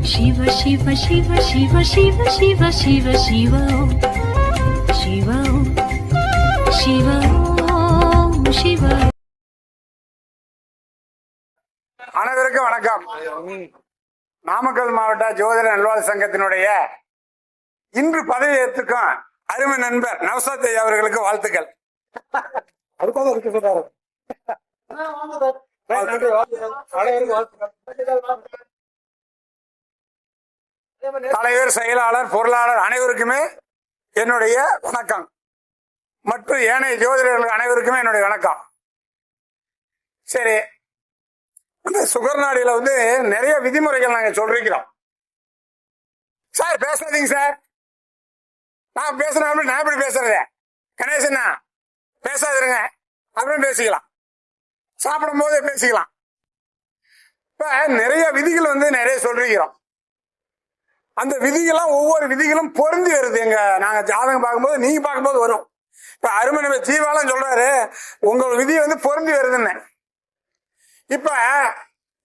शिव शिव शिव शिव शिव शिव शिव शिव शिव शिव शिव. அனைவருக்கும் வணக்கம். நாமக்கல் மாவட்ட ஜோதிட நல்வாழ் சங்கத்தினுடைய இன்று பதவி ஏற்றுக்கும் அருமை நண்பர் நவசாத் அவர்களுக்கு வாழ்த்துக்கள். தலைவர், செயலாளர், பொருளாளர் அனைவருக்குமே என்னுடைய வணக்கம். மற்றும் ஏனைய ஜோதிடர்கள் அனைவருக்குமே என்னுடைய வணக்கம். சரி, இந்த சுகர் நாடியில நிறைய விதிமுறைகள் நாங்க சொல்றோம். சார் பேசாதீங்க சார், நான் பேசுறேன். நான் எப்படி பேசுறது? கணேசனா பேசாதிருங்க, அப்புறம் பேசிக்கலாம், சாப்பிடும் போதே பேசிக்கலாம். இப்ப நிறைய விதிகள் நிறைய சொல்றோம். அந்த விதிகள்லாம் ஒவ்வொரு விதிகளும் பொருந்தி வருது. நாங்க ஜாதகம் பார்க்கும்போது, நீங்க பார்க்கும்போது வரும். இப்ப அருமை ஜீவாலாம் சொல்றாரு உங்க விதி பொருந்தி வருதுன்னு. இப்ப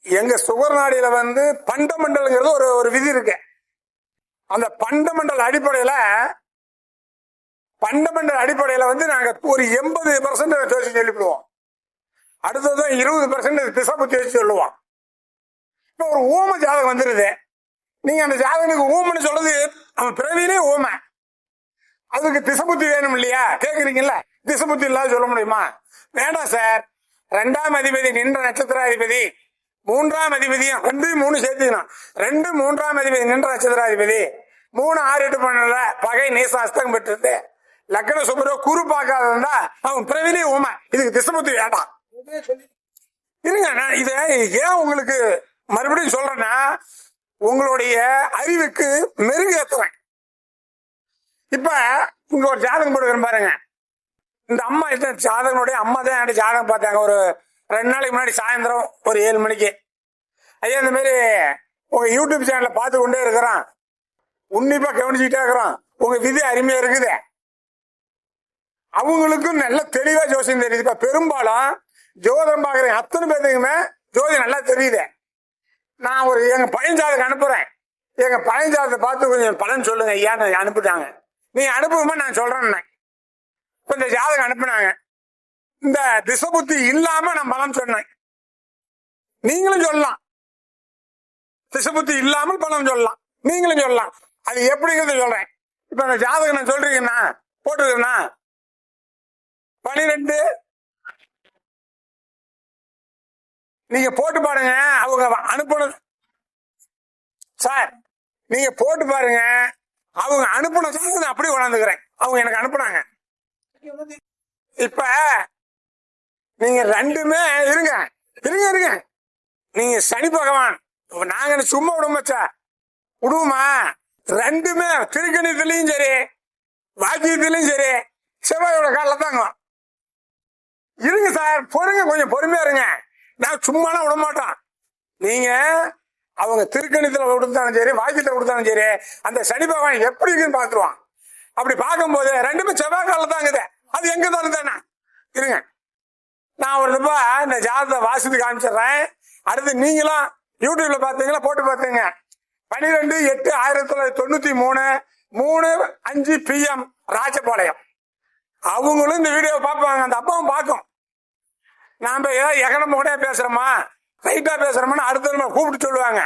எங்க சுகர் நாடியில பண்டமெண்டல்ங்கிறது ஒரு விதி இருக்கு. அந்த பண்டமெண்டல் அடிப்படையில நாங்க ஒரு 80% வச்சு சொல்லிவிடுவோம். அடுத்தது 20% திசை புத்தி வச்சு சொல்லுவோம். இப்ப ஒரு ஊம ஜாதகம் வந்துருது. நீங்க அந்த ஜாதகனுக்கு ஊமன்னு சொல்றது அவன் பிறவிலே ஊம, அதுக்கு திசை புத்தி வேணும் இல்லையா? கேக்குறீங்கல்ல, திசை புத்தி இல்லாத சொல்ல முடியுமா? வேண்டாம் சார். 2ஆம் அதிபதி நின்ற நட்சத்திராதிபதி, 3ஆம் அதிபதியும் 2, 3 சேர்த்துக்கணும். 2, 3ஆம் அதிபதி நின்ற நட்சத்திராதிபதி, 3, 6, 8, 12 பகை நேச அஸ்தகம் பெற்று லக்கண சுபரோ குரு பார்க்காதா அவன் பிறவிலே ஊம. இதுக்கு திசை புத்தி வேண்டாம். இருங்க, நான் இதை ஏன் உங்களுக்கு மறுபடியும் சொல்றேன்னா, உங்களுடைய அறிவுக்கு மெருகேற்றுவேன். இப்ப இங்க ஒரு ஜாதகம் போட்டுக்கிறேன் பாருங்க. இந்த அம்மா ஜாதகனுடைய அம்மா தான் என்கிட்ட ஜாதகம் பார்த்தாங்க ஒரு 2 நாளைக்கு முன்னாடி சாயந்தரம் ஒரு 7 மணிக்கு. ஐயா, இந்த மாதிரி உங்க யூடியூப் சேனல்ல பார்த்து கொண்டே இருக்கிறான், உன்னிப்பா கவனிச்சுக்கிட்டே இருக்கிறான், உங்க விதி அருமையா இருக்குது. அவங்களுக்கும் நல்ல தெளிவா ஜோசியம் தெரியுது. இப்ப பெரும்பாலும் ஜோதிடம் பாக்குறேன் அத்தனை பேருக்குமே ஜோதி நல்லா தெரியுது. நான் எங்க பழஞ்சாதகம் அனுப்புறேன். எங்க பழஞ்சாதத்தை பார்த்து கொஞ்சம் பலன் சொல்லுங்க ஐயா. அனுப்பிட்டாங்க. நீங்க அனுப்புமா நான் சொல்றேன். இப்ப இந்த ஜாதகம் அனுப்புனாங்க. இந்த திசை புத்தி இல்லாம நான் பலன் சொன்னேன். நீங்களும் சொல்லலாம், திசை புத்தி இல்லாமல் பலன் சொல்லலாம், நீங்களும் சொல்லலாம். அது எப்படிங்கிறத சொல்றேன். இப்ப இந்த ஜாதகம் நான் சொல்றீங்கன்னா போட்டுக்கிறேன்னா 12 நீங்க போட்டு பாருங்க. அவங்க அனுப்புனது சார், நீங்க போட்டு பாருங்க. அவங்க அனுப்புனது அப்படியே கொண்டாந்துக்கிறேன். அவங்க எனக்கு அனுப்புனாங்க. இப்ப நீங்க 2மே இருங்க. நீங்க சனி பகவான், நாங்க சும்மா விடுமாச்சா விடுவோமா? 2மே திருக்கணித்திலையும் சரி, வாக்கியத்திலையும் சரி, செவ்வாயோட காலில் தாங்க. இருங்க சார், பொறுங்க, கொஞ்சம் பொறுமையா இருங்க. நான் சும்மாலாம் விட மாட்டோம். நீங்க அவங்க திருக்கணித்துல கொடுத்தாலும் சரி, வாக்கியத்துல கொடுத்தாலும் சரி, அந்த சனி பகவான் எப்படி இருக்குன்னு பாத்துருவான். அப்படி பார்க்கும்போது 2மே செவ்வாய் காலில் தாங்குது. அது எங்க தானே. இருங்க, நான் ஒரு தப்பா இந்த ஜாதகத்தை வாசித்து காமிச்சிடுறேன். அடுத்து நீங்களும் யூடியூப்ல பாத்தீங்களா, போட்டு பாத்தீங்க. 12/8/1993 3:05 PM ராஜபாளையம். அவங்களும் இந்த வீடியோ பார்ப்பாங்க, அந்த அப்பாவும் பார்க்கும். நாம ஏதாவது எகனம் கூட பேசுறோமா, ரைட்டா பேசுறோம்னு அடுத்த கூப்பிட்டு சொல்லுவாங்க.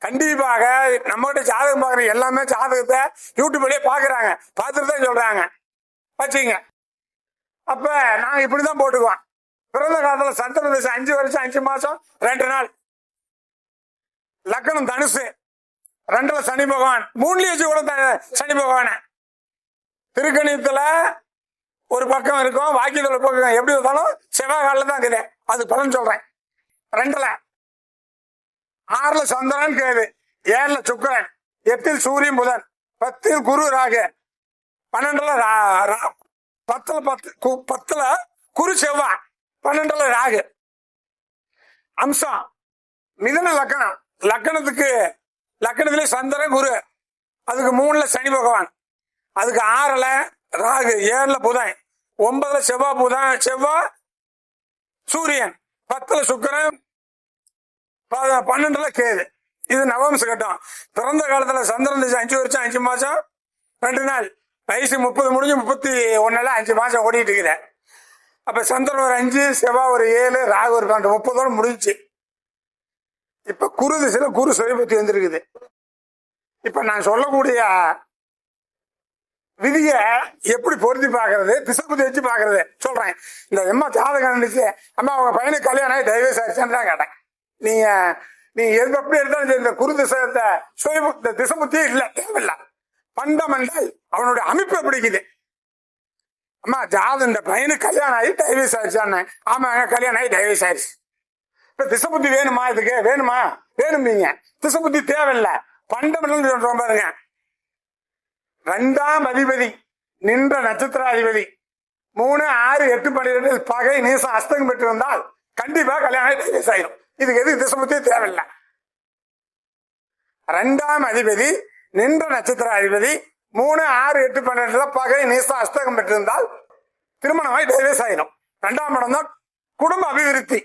கண்டிப்பாக நம்ம கிட்ட ஜாதகம் பாக்குற எல்லாமே ஜாதகத்தை யூடியூப்லயே பாக்குறாங்க, பார்த்துட்டு தான் சொல்றாங்க. வச்சுங்க. அப்ப நாங்க இப்படிதான் போட்டுக்குவோம். பிறந்த காலத்துல சந்திர தசை 5 வருஷம் 5 மாசம் 2 நாள். லக்னம் தனுசு, 2ல சனி பகவான், 3லயும் வச்சு கூட சனி பகவான. திருக்கணித்துல ஒரு பக்கம் இருக்கும், வாக்கியத்துல பக்கம் எப்படி இருந்தாலும் செவ்வாய் காலில் தான் இருக்குது. அது பலன் சொல்றேன். 2ல 6ல சந்திரன் கேது, 7ல சுக்கிரன், 8ல் சூரியன் புதன், 10ல் குரு ராகு, 12ல 10ல குரு செவ்வாய், 12ல ராகு. அம்சம் மிதுன லக்கணம். லக்கணத்திலே சந்திரன் குரு, அதுக்கு 3ல சனி பகவான், அதுக்கு 6ல ராகு, 7ல புதன், 9ல செவ்வாய் சூரியன், 10ல சுக்கிரன், 12ல கேது. இது நவம்ச கட்டம். பிறந்த காலத்துல சந்திரன் திசை 5 வருஷம் 5 மாசம் 2 நாள், வயசு 30 முடிஞ்சு 31 5 மாசம் ஓடிட்டு இருக்கிறேன். அப்ப சந்திரன் ஒரு 5, செவ்வாய் ஒரு 7, ராகு ஒரு 12, 30 முடிஞ்சுச்சு. இப்ப குரு திசையில குரு சுயபத்தி வந்திருக்குது. இப்ப நான் சொல்லக்கூடிய விதிய எப்படி பொருத்தி பாக்குறது, திசைபுத்தி வச்சு பாக்குறது சொல்றேன். இந்த அம்மா ஜாதகம் இருந்துச்சு, அம்மா அவங்க பையனுக்கு கல்யாணம் ஆகி டைவர்ஸ் ஆயிடுச்சான்னு தான் கேட்டேன். நீங்க எது எப்படி எடுத்தாலும் சரி, இந்த குரு திசை திசைபுத்தியே இல்ல, தேவையில்லை. பண்டமெண்டல் அவனுடைய அமைப்பு பிடிக்குது. அம்மா ஜாதகம் இந்த பையனுக்கு கல்யாணம் ஆகி டைவர்ஸ் ஆயிடுச்சான்னு. ஆமாங்க, கல்யாணம் ஆகி டைவர்ஸ் ஆயிடுச்சு. இப்ப திசைபுத்தி வேணுமா? இதுக்கு வேணுமா? வேணும்பீங்க. திசைபுத்தி தேவையில்லை, பண்டமெண்டல் சொல்றோம் பாருங்க. 2ஆம் அதிபதி நின்ற நட்சத்திராதிபதி 3, 6, 8, 12 பகை நீசம் அஸ்தகம் பெற்று வந்தால் கண்டிப்பா கல்யாணம் டைவர்ஸ் ஆயிரும். இதுக்கு எதுக்கு திசைபுத்தி தேவையில்லை. 2ஆம் அதிபதி நின்ற நட்சத்திராதிபதி 3, 6, 8, 12 பகை நீசம் அஸ்தகம் பெற்றிருந்தால் திருமணமாய் டைவர்ஸ் ஆயிரும். 2ஆம் இடம் தான் குடும்ப அபிவிருத்தி.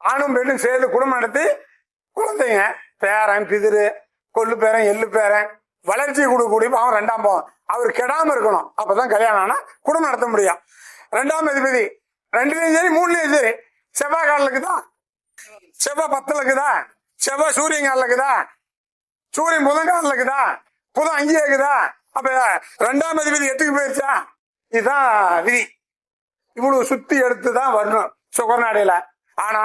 ஆணும் பெண்ணும் சேர்ந்து குடும்பம் நடத்தி குழந்தைங்க, பேரன் பிதிரு, கொள்ளு பேரன், எள்ளு பேரன், வளர்ச்சி கொடுக்கக்கூடிய அவன் 2ஆம் பாவம். அவர் கெடாம இருக்கணும், அப்பதான் கல்யாணம் ஆனா குடும்பம் நடத்த முடியும். 2ஆம் அதிபதி 2லயும் சரி 3லயும் சரி. செவ்வாய் காலில் இருக்குதா? செவ்வாய் 10ல இருக்குதா? செவ்வாய் சூரியன் காலில் இருக்குதா? சூரியன் புதன் காலில் இருக்குதா? புதன் அங்கேயே இருக்குதா? அப்ப 2ஆம் அதிபதி 8க்கு போயிருச்சா? இதுதான் விதி. இவ்வளவு சுத்தி எடுத்துதான் வரணும் சுகர்நாடையில. ஆனா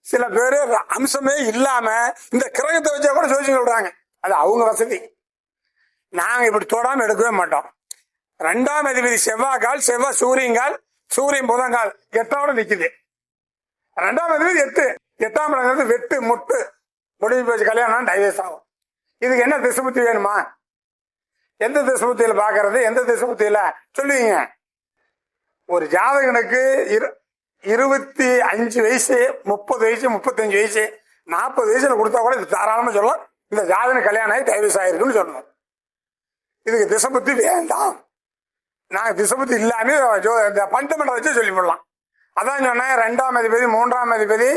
சில பேரு அம்சமே இல்லாம இந்த கிரகத்தை வச்சா கூட ஜோசியம் சொல்றாங்க. அது அவங்க வசதி. நாங்க இப்படி தொடாம எடுக்கவே மாட்டோம். 2ஆம் அதிபதி செவ்வாய் கால், செவ்வாய் சூரியங்கால், சூரியன் புதங்கால் 8ஓட நிக்குது. 2ஆம் அதிபதி 8, 8ஆம் இடம் வெட்டு முட்டு முடிஞ்சு போச்சு, கல்யாணம் டைவர்ஸ் ஆகும். இதுக்கு என்ன திசைபுத்தி வேணுமா? எந்த திசைபுத்தியில பாக்குறது, எந்த திசைபுத்தியில சொல்லுவீங்க? ஒரு ஜாதகனுக்கு 25 வயசு, 30 வயசு, 35 வயசு, 40 வயசுல கொடுத்தா கூட இது தாராளமா சொல்லலாம், இந்த ஜாதகனுக்கு கல்யாணம் ஆகி டைவர்ஸ் ஆயிருக்குன்னு சொல்லணும். இதுக்கு திசைபுத்தி வேண்டாம். நாங்க திசைபுத்தி இல்லாம பண்டமெண்டல் வச்சு சொல்லி போடலாம். அதான் சொன்னேன், 2ஆம் அதிபதி 3ஆம் அதிபதி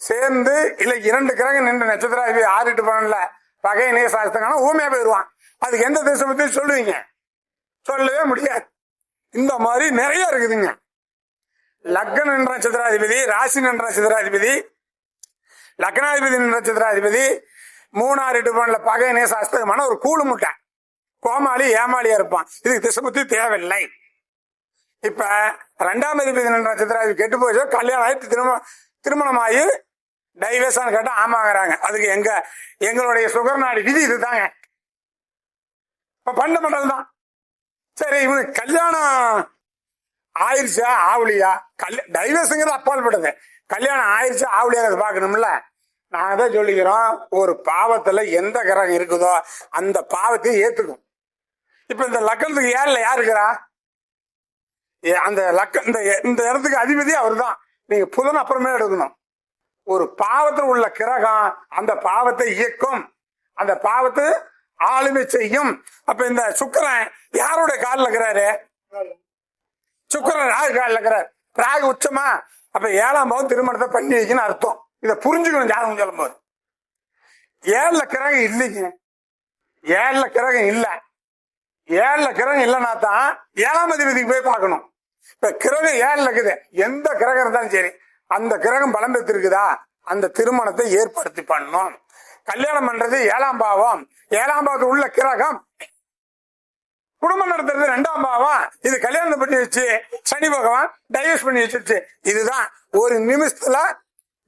சேர்ந்து இல்ல 2 கிரகம் நின்று நட்சத்திராதிபதி 6, 8, 12 பகை நேசாஸ்தங்கன்னா ஊமையா போயிடுவான். அதுக்கு எந்த திசைபுத்தி சொல்லுவீங்க? சொல்லவே முடியாது. இந்த மாதிரி நிறைய இருக்குதுங்க. லக்னம் என்ற நட்சத்திராதிபதி, ராசி என்ற நட்சத்திராதிபதி, லக்னாதிபதி என்ற நட்சத்திராதிபதி 3, 6, 8, 12 பகை நேசாஸ்தகமான ஒரு கூழு முட்டை கோமாளி ஏமாளியா இருப்பான். இதுக்கு திசைபுத்தி தேவையில்லை. இப்ப 2ஆம் அதிபதி நட்சத்திராதிபதி கெட்டு போச்சு, கல்யாணம் ஆகி திருமணமாகி டைவர்ஸான்னு கேட்டா ஆமாங்கிறாங்க. அதுக்கு எங்களுடைய சுகர்நாடி விதி இதுதாங்க. இப்ப பண்டமெண்டல் தான். சரி, இவனுக்கு கல்யாணம் ஆயிடுச்சா ஆவலியா? டைவர்ஸுங்கிறது அப்பால் பட்டது. கல்யாணம் ஆயிடுச்சா ஆவலியா பாக்கணும்ல. நாங்க தான் சொல்லிக்கிறோம், ஒரு பாவத்துல எந்த கிரகம் இருக்குதோ அந்த பாவத்தையும் ஏத்துக்கும். இப்ப இந்த லக்கணத்துக்கு ஏர்ல யார் இருக்கிறா? அந்த இந்த இடத்துக்கு அதிபதி அவர் தான். நீங்க புதன் அப்புறமே எடுக்கணும். ஒரு பாவத்தில் உள்ள கிரகம் அந்த பாவத்தை இயக்கும், அந்த பாவத்தை ஆளுமை செய்யும். அப்ப இந்த சுக்கிரன் யாருடைய காலில் இருக்கிறாரு? சுக்கிரன் ராகு காலில் இருக்கிறார். ராகு உச்சமா? அப்ப 7ஆம் பாவம் திருமணத்தை பண்ணி வைக்கணும்னு அர்த்தம். இதை புரிஞ்சுக்கணும் ஜாதகம் சொல்லும் போது. 7ல கிரகம் இல்லைங்க. 7ல கிரகம் இல்ல. 7ல கிரகம் இல்லைன்னா தான் 7ஆம் அதிபதிக்கு போய் பார்க்கணும். இப்ப கிரகம் 7ல இருக்குது, எந்த கிரகம் இருந்தாலும் சரி, அந்த கிரகம் பலம் பெற்றிருக்குதா அந்த திருமணத்தை ஏற்படுத்தி பண்ணணும். கல்யாணம் பண்றது 7ஆம் பாவம். 7ஆம் பாவத்துக்கு உள்ள கிரகம் குடும்பம் நடத்துறது 2ஆம் பாவம். இது கல்யாணம் பண்ணி வச்சு சனி பகவான் டைவர்ஸ் பண்ணி வச்சிருச்சு. இதுதான் ஒரு நிமிஷத்துல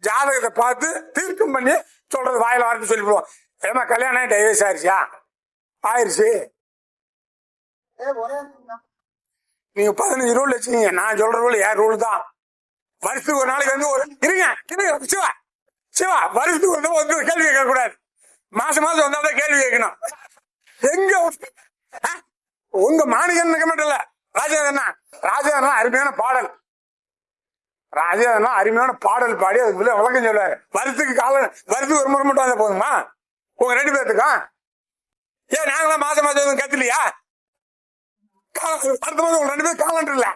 ஜாதகத்தை பார்த்து தீர்க்கம் பண்ணி சொல்றது, வாயில வார்த்தை சொல்லிவிடுவோம். ஏமா கல்யாணம் டைவர்ஸ் ஆயிடுச்சா? ஆயிடுச்சு. நீங்க 15 ரூல் வச்சுக்கீங்க, நான் சொல்ற ரூல் என் ரூல் தான். வருஷத்துக்கு ஒரு நாளைக்கு வந்து இருங்க சிவா சிவா வருஷத்துக்கு வந்து கேள்வி கேட்க கூடாது. மாசம் மாசம் வந்தாதான் கேள்வி கேட்கணும். எங்க உங்க மாணிகன் நிற்க மாட்டல. ராஜாதனா அருமையான பாடல். ராஜாதனா அருமையான பாடல் பாடி அதுக்கு விளக்கம் சொல்லுவாரு. வருஷத்துக்கு ஒரு முறை மட்டும் வந்தா போதுமா உங்க 2 பேர்த்துக்கும்? ஏன் நாங்களாம் மாசம் மாசம் கத்துலையா? அடுத்த மாதம் உங்க 2 பேரும் காலண்டர் இல்ல.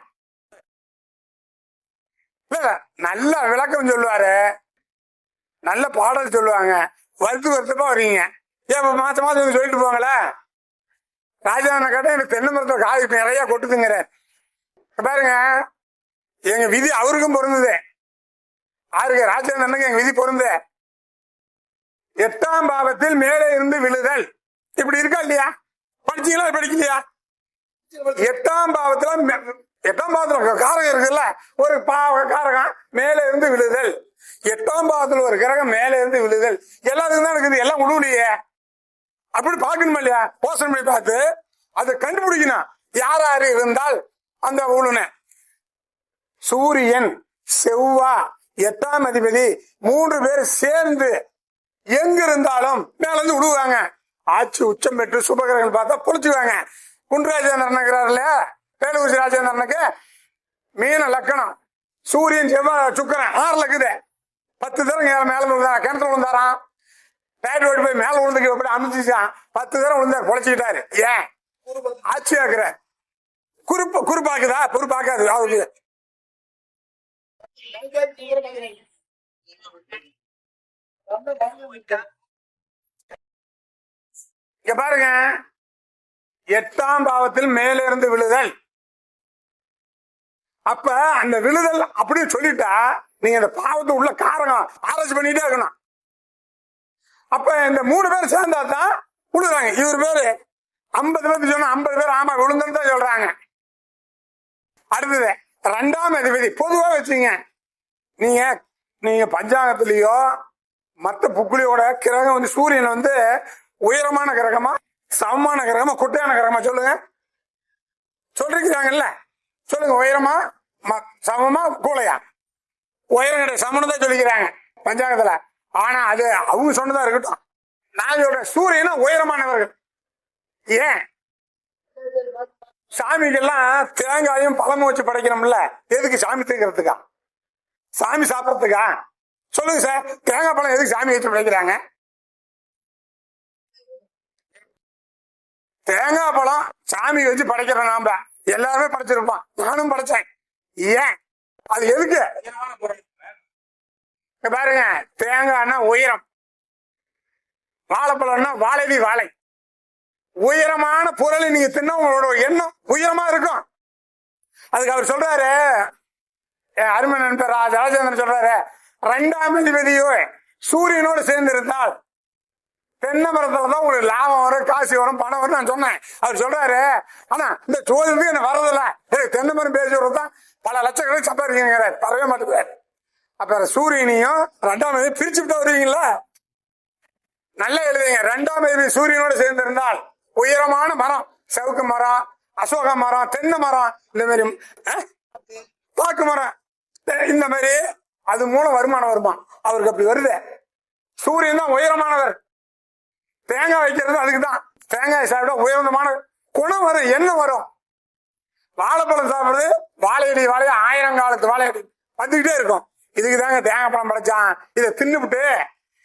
நல்ல விளக்கம் சொல்லுவாரு, நல்ல பாடல் சொல்லுவாங்க. வருத்தமா வருவீங்க. ஏன் மாசம் மாசம் சொல்லிட்டு போங்களே. ராஜாண்ண கேட்டா எனக்கு தென்னை மரத்துல காய் நிறைய கொட்டுதுங்கிற. பாருங்க, எங்க விதி அவருக்கும் பொருந்தது. யாருக்கு? ராஜேந்திரனுக்கு எங்க விதி பொருந்து. 8ஆம் பாவத்தில் மேலே இருந்து விழுதல் இப்படி இருக்கா இல்லையா? படிச்சீங்களா படிக்கலையா? 8ஆம் பாவத்துல காரகம் இருக்குல்ல, ஒரு காரகம் மேலே இருந்து விழுதல். 8ஆம் பாவத்துல ஒரு கிரகம் மேலே இருந்து விழுதல் எல்லாத்துக்கும் தான் இருக்குது. எல்லாம் உழுவுலையே, அப்படி பார்க்கணுமா இல்லையா? யோசனை பண்ணி பார்த்து அதை கண்டுபிடிக்கணும். யார் யாரு இருந்தால் அந்த உழுன. சூரியன், செவ்வா, 8ஆம் அதிபதி 3 பேர் சேர்ந்து எங்க இருந்தாலும் மேல இருந்து விடுவாங்க. ஆட்சி உச்சம் பெற்று சுபகிரகங்கள் பார்த்தா பொழிச்சுவாங்க. குண்டராஜேந்திரன் இருக்கிறாருல்ல, வேலுகுச்சி ராஜேந்திரனுக்கு மீன லக்கணம். சூரியன், செவ்வாய், சுக்கரன் 6 இருக்குது. 10 தரம் மேல விழுந்தாரா, கிணத்துல விழுந்தாராம். பேட் ஓட்டு போய் மேல விழுந்துக்கு எப்படி அமைச்சிச்சான். 10 தரம் விழுந்தாரு, பொழைச்சுக்கிட்டாரு. ஏன்? ஆட்சி ஆக்குற குறிப்பாக்குதா? பொறுப்பாக்காது. அவருக்கு இங்க பாருங்க, 8ஆம் பாவத்தில் மேலே இருந்து விழுதல். அப்ப அந்த விழுதல் அப்படின்னு சொல்லிட்டா நீங்க அந்த பாவத்து உள்ள காரணம் ஆராய்ச்சி பண்ணிட்டே இருக்கணும். அப்ப இந்த 3 பேர் சேர்ந்தா தான் விழுறாங்க. இவர் பேரு 50 பேருக்கு சொன்னா 50 பேர் ஆமா விழுந்துன்னு தான் சொல்றாங்க. அடுத்தது 2ஆம் அதிபதி. பொதுவா வச்சுங்க, நீங்க பஞ்சாங்கத்திலேயோ மற்ற புக்குலியோட கிரகம் வந்து சூரியன் வந்து உயரமான கிரகமா, சமமான கிரகமா, குட்டையான கிரகமா சொல்லுங்க. சொல்றீங்கல்ல, சொல்லுங்க. உயரமா, சமமா, கூலையா? உயரம் கிடையாது, சமன்னு தான் சொல்லிக்கிறாங்க பஞ்சாங்கத்துல. ஆனா அது அவங்க சொன்னதா இருக்கட்டும். நான் சொல்றேன், சூரியனா உயரமானவர்கள். ஏன்? சாமிக்கெல்லாம் தேங்காயும் பழமும் வச்சு படைக்கணும்ல. எதுக்கு? சாமி திங்கிறதுக்கா? சாமி சாப்பிடறதுக்கா? சொல்லுங்க சார், தேங்காய் பழம் எதுக்கு சாமி வச்சு படைக்கிறாங்க? தேங்காய் பழம் சாமி வச்சு படைக்கிறோம். நாம எல்லாருமே படைச்சிருப்போம், நானும் படைச்சேன். ஏன்? அது எதுக்கு? பாருங்க, தேங்காய்னா உயரம், வாழைப்பழம்னா வாழைவி வாழை. உயரமான பொருளை நீங்க தின்ன உங்களோட எண்ணம் உயரமா இருக்கும். அதுக்கு அவர் சொல்றாரு, அருமை நண்பர் ராஜேந்திரன் சொல்றாரு, 2ஆம் அதிபதியோ சூரியனோடு சேர்ந்து இருந்தால் தென்னை மரத்துலதான் உங்களுக்கு லாபம் வரும், காசு வரும், பணம் வரும் நான் சொன்னேன். அவர் சொல்றாரு, ஆனா இந்த சோதனைக்கு என்ன வர்றதில்ல. தென்னை மரம் பேசி வரதான் பல லட்சக்கணக்கு சம்பாதிக்கிறார், வரவே மாட்டேங்கிறார். அப்ப சூரியனையும் 2ஆம் அதிபதி பிரிச்சு விட்டு வருவீங்களா? நல்லா எழுதுங்க. 2ஆம் அதிபதி சூரியனோடு சேர்ந்து இருந்தால் உயரமான மரம், செவுக்கு மரம், அசோக மரம், தென்னை மரம், இந்த மாதிரி பாக்கு மரம், இந்த மாதிரி அது மூலம் வருமானம் வருமா? அவருக்கு அப்படி வருது. சூரியன் தான் உயரமானவர். தேங்காய் வைக்கிறது அதுக்குதான். தேங்காய் சாப்பிட உயர்ந்தமான குணம் வரும், என்ன வரும். வாழைப்பழம் சாப்பிடுறது, வாழையடி வாழைய 1000 காலத்து வாழையடி வந்துகிட்டே இருக்கும். இதுக்கு தாங்க தேங்காய் பழம் படைச்சான். இதை தின்னுபிட்டு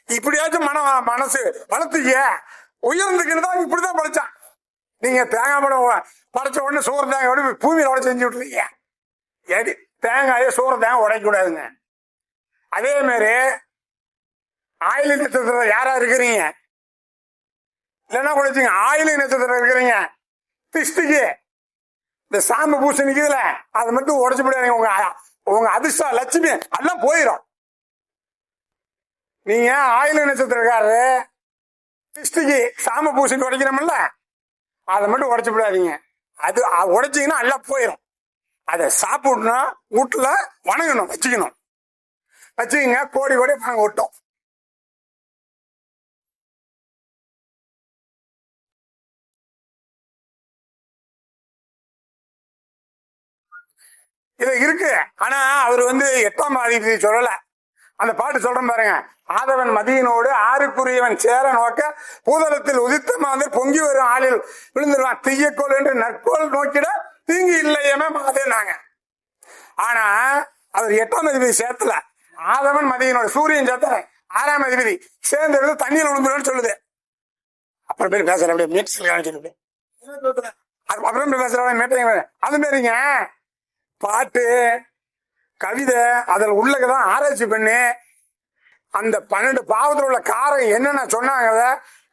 இப்படியாச்சும் மனசு வளர்த்துக்க உயர்ந்துக்குன்னு தான் இப்படிதான் படைச்சான். நீங்க தேங்காய் பழம் படைச்ச உடனே சோறு தேங்காய் பூமியில உடச்சு செஞ்சு விட்டுருக்கீங்க. தேங்காய சோறு தேங்காய் உடைக்க கூடாதுங்க. அதே மாதிரி ஆயிலி நட்சத்திரம் யாரா இருக்கிறீங்க, இல்லைன்னா குடிச்சிங்க. ஆயிலி நட்சத்திரம் இருக்கிறீங்க, திஷ்டிக்கு இந்த சாம்பு பூசி நிக்குதுல, அதை மட்டும் உடைச்சு விடாதீங்க. உங்க அதிர்ஷ்ட லட்சுமி எல்லாம் போயிடும். நீங்க ஆயிலி நட்சத்திரக்காரரு திஷ்டிக்கு சாம்பு பூசி உடைக்கிறோம்ல, அதை மட்டும் உடைச்சு விடாதீங்க. அது உடைச்சிங்கன்னா எல்லாம் போயிடும். அதை சாப்பிடணும், வீட்டுல வணங்கணும், வச்சுக்கணும். வச்சுக்கங்க, கோடி கோடி நாங்க விட்டோம். இது இருக்கு. ஆனா அவர் வந்து 8ஆம் அதிபதி சொல்லல. அந்த பாட்டு சொல்றேன் பாருங்க. ஆதவன் மதியினோடு ஆறுக்குரியவன் சேர நோக்க பூதளத்தில் உதித்த மாதிரி பொங்கி வரும் ஆளில் விழுந்துருவான். தீயக்கோள் என்று நற்கோள் நோக்கிட தீங்கு இல்லையமே மாதேனாங்க. ஆனா அவர் 8ஆம் அதிபதி சேர்த்துல. ஆதவன் மதியினோட சூரியன் சேர்த்த 6ஆம் அதிபதி சேர்ந்து தண்ணியில் விழுந்துருன்னு சொல்லுது. அப்புறம் பேர் பேசுற அப்படியே மீட்டு அப்புறம் பேசுற மேட்டைங்க. அது மாதிரிங்க பாட்டு கவிதை அதில் உள்ளதான் ஆராய்ச்சி பண்ணி அந்த 12 பாவத்தில் உள்ள காரம் என்னென்ன சொன்னாங்க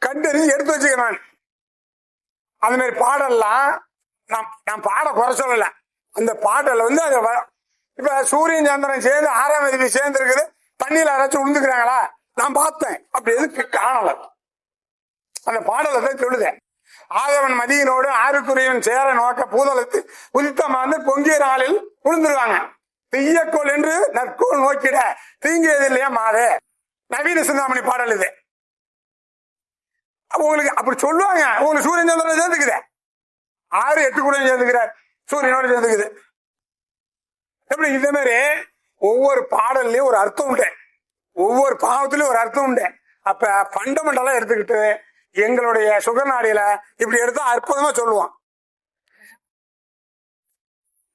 கண்டறிஞ்சு எடுத்து வச்சுக்கிறேன். அந்த மாதிரி பாடல்லாம் நான் பாட குறை சொல்லல. அந்த பாடல வந்து அது இப்ப சூரியன் சந்திரன் சேர்ந்து 6ஆம் அதிபதி சேர்ந்து இருக்குது, தண்ணியில அரைச்சு உழுந்துக்கிறாங்களா? நான் பார்த்தேன். அப்படி எதுக்கு காணல. அந்த பாடலை தான் சொல்லுது. ஆதவன் மதியனோடு ஆறுக்குரியவன் சேர நோக்க பூதலத்து உதித்தமா வந்து பொங்கிய நாளில் விழுந்துருவாங்க. தீயக்கோள் என்று நற்கோள் நோக்கிட தீங்கியது இல்லையா மாதே. நவீன சிந்தாமணி பாடல் இது. உங்களுக்கு அப்படி சொல்லுவாங்க. உங்களுக்கு சூரியன் சந்திரன் சேர்ந்துக்குது, 6 8 கூட சேர்ந்துக்கிறார், சூரியனோட சேர்ந்துக்குது. எப்படி இதே மாதிரி ஒவ்வொரு பாடல்லையும் ஒரு அர்த்தம் உண்டு, ஒவ்வொரு பாவத்திலயும் ஒரு அர்த்தம் உண்டு. அப்ப ஃபண்டமெண்டலா எடுத்துக்கிட்டு எங்களுடைய சுகநாடியில இப்படி எடுத்தா அற்புதமா சொல்லுவான்.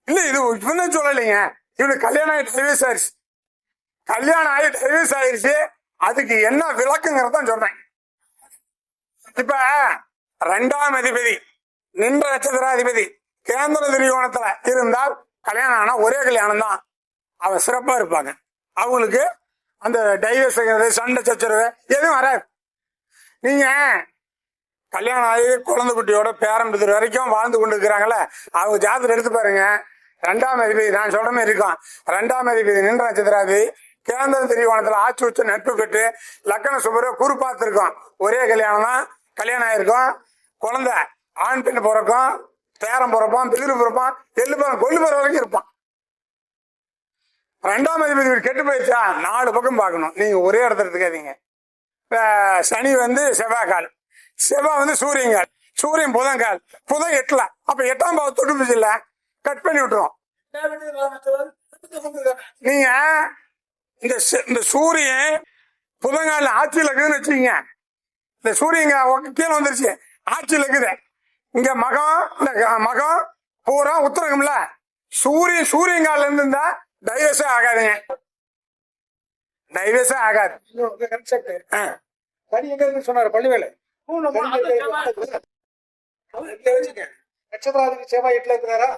இல்ல இது இப்பதான் சொல்லலைங்க, இவனுக்கு கல்யாணம் ஆகி டைவர்ஸ் ஆயிடுச்சு. கல்யாணம் ஆகி டைவர்ஸ் ஆயிடுச்சு. அதுக்கு என்ன விளக்குங்கிறதான் சொல்றேன். இப்ப 2ஆம் அதிபதி நின்ற நட்சத்திராதிபதி கேந்திர திரிகோணத்துல இருந்தால் கல்யாணம் ஆனா ஒரே கல்யாணம் தான், அவன் சிறப்பா இருப்பாங்க. அவங்களுக்கு அந்த டைவர்ஸ் சண்டை சச்சரவு எதுவும் வராது. நீங்க கல்யாணம் ஆகி குழந்தை குட்டியோட பேரம்பது வரைக்கும் வாழ்ந்து கொண்டு இருக்கிறாங்களே, அவங்க ஜாதகம் எடுத்து பாருங்க. 2ஆம் அதிபதி நான் சொல்ற மாதிரி இருக்கும். 2ஆம் அதிபதி நின்ற நட்சத்திராதிபதி கேந்திர திரிகோணத்துல ஆட்சி வச்சு நட்பு பெற்று லக்கண சுபர குரு பார்த்திருக்கோம், ஒரே கல்யாணம் தான். கல்யாணம் ஆயிருக்கும், குழந்தை ஆண் பெண் பிறக்கும், பேரம் பிறப்பான், பிதிரு பிறப்பான், எள்ளு பேரம் கொள்ளு பேர் வரைக்கும் இருப்பான். 2ஆம் அதிபதி கெட்டு போயிடுச்சா 4 பக்கம் பார்க்கணும். நீங்க ஒரே இடத்துல எடுத்துக்காதீங்க. சனி வந்து செவ்வாய்கால், செவ்வாய் வந்து சூரியங்கால், சூரியன் புதன்கால், புதன் 8ல. அப்ப 8ஆம் பாவம் தொட்டு போச்சு இல்ல, கட் பண்ணி விட்டுரும். நீங்க இந்த சூரியன் புதன்கால ஆட்சியில் இருக்குதுன்னு வச்சுக்கீங்க. இந்த சூரியன் கீழே வந்துருச்சு, ஆட்சியில் இருக்குது. இங்க மகம், இந்த மகம் பூரா உத்தரகம்ல. சூரியங்கால இருந்து இருந்தா டைவர்ஸே ஆகாதுங்க, டைவர்ஸே ஆகாது. சொன்னாரு பள்ளிவேலை நட்சத்திராதிபதி செவ்வாய் 8ல இருக்கிறாரா?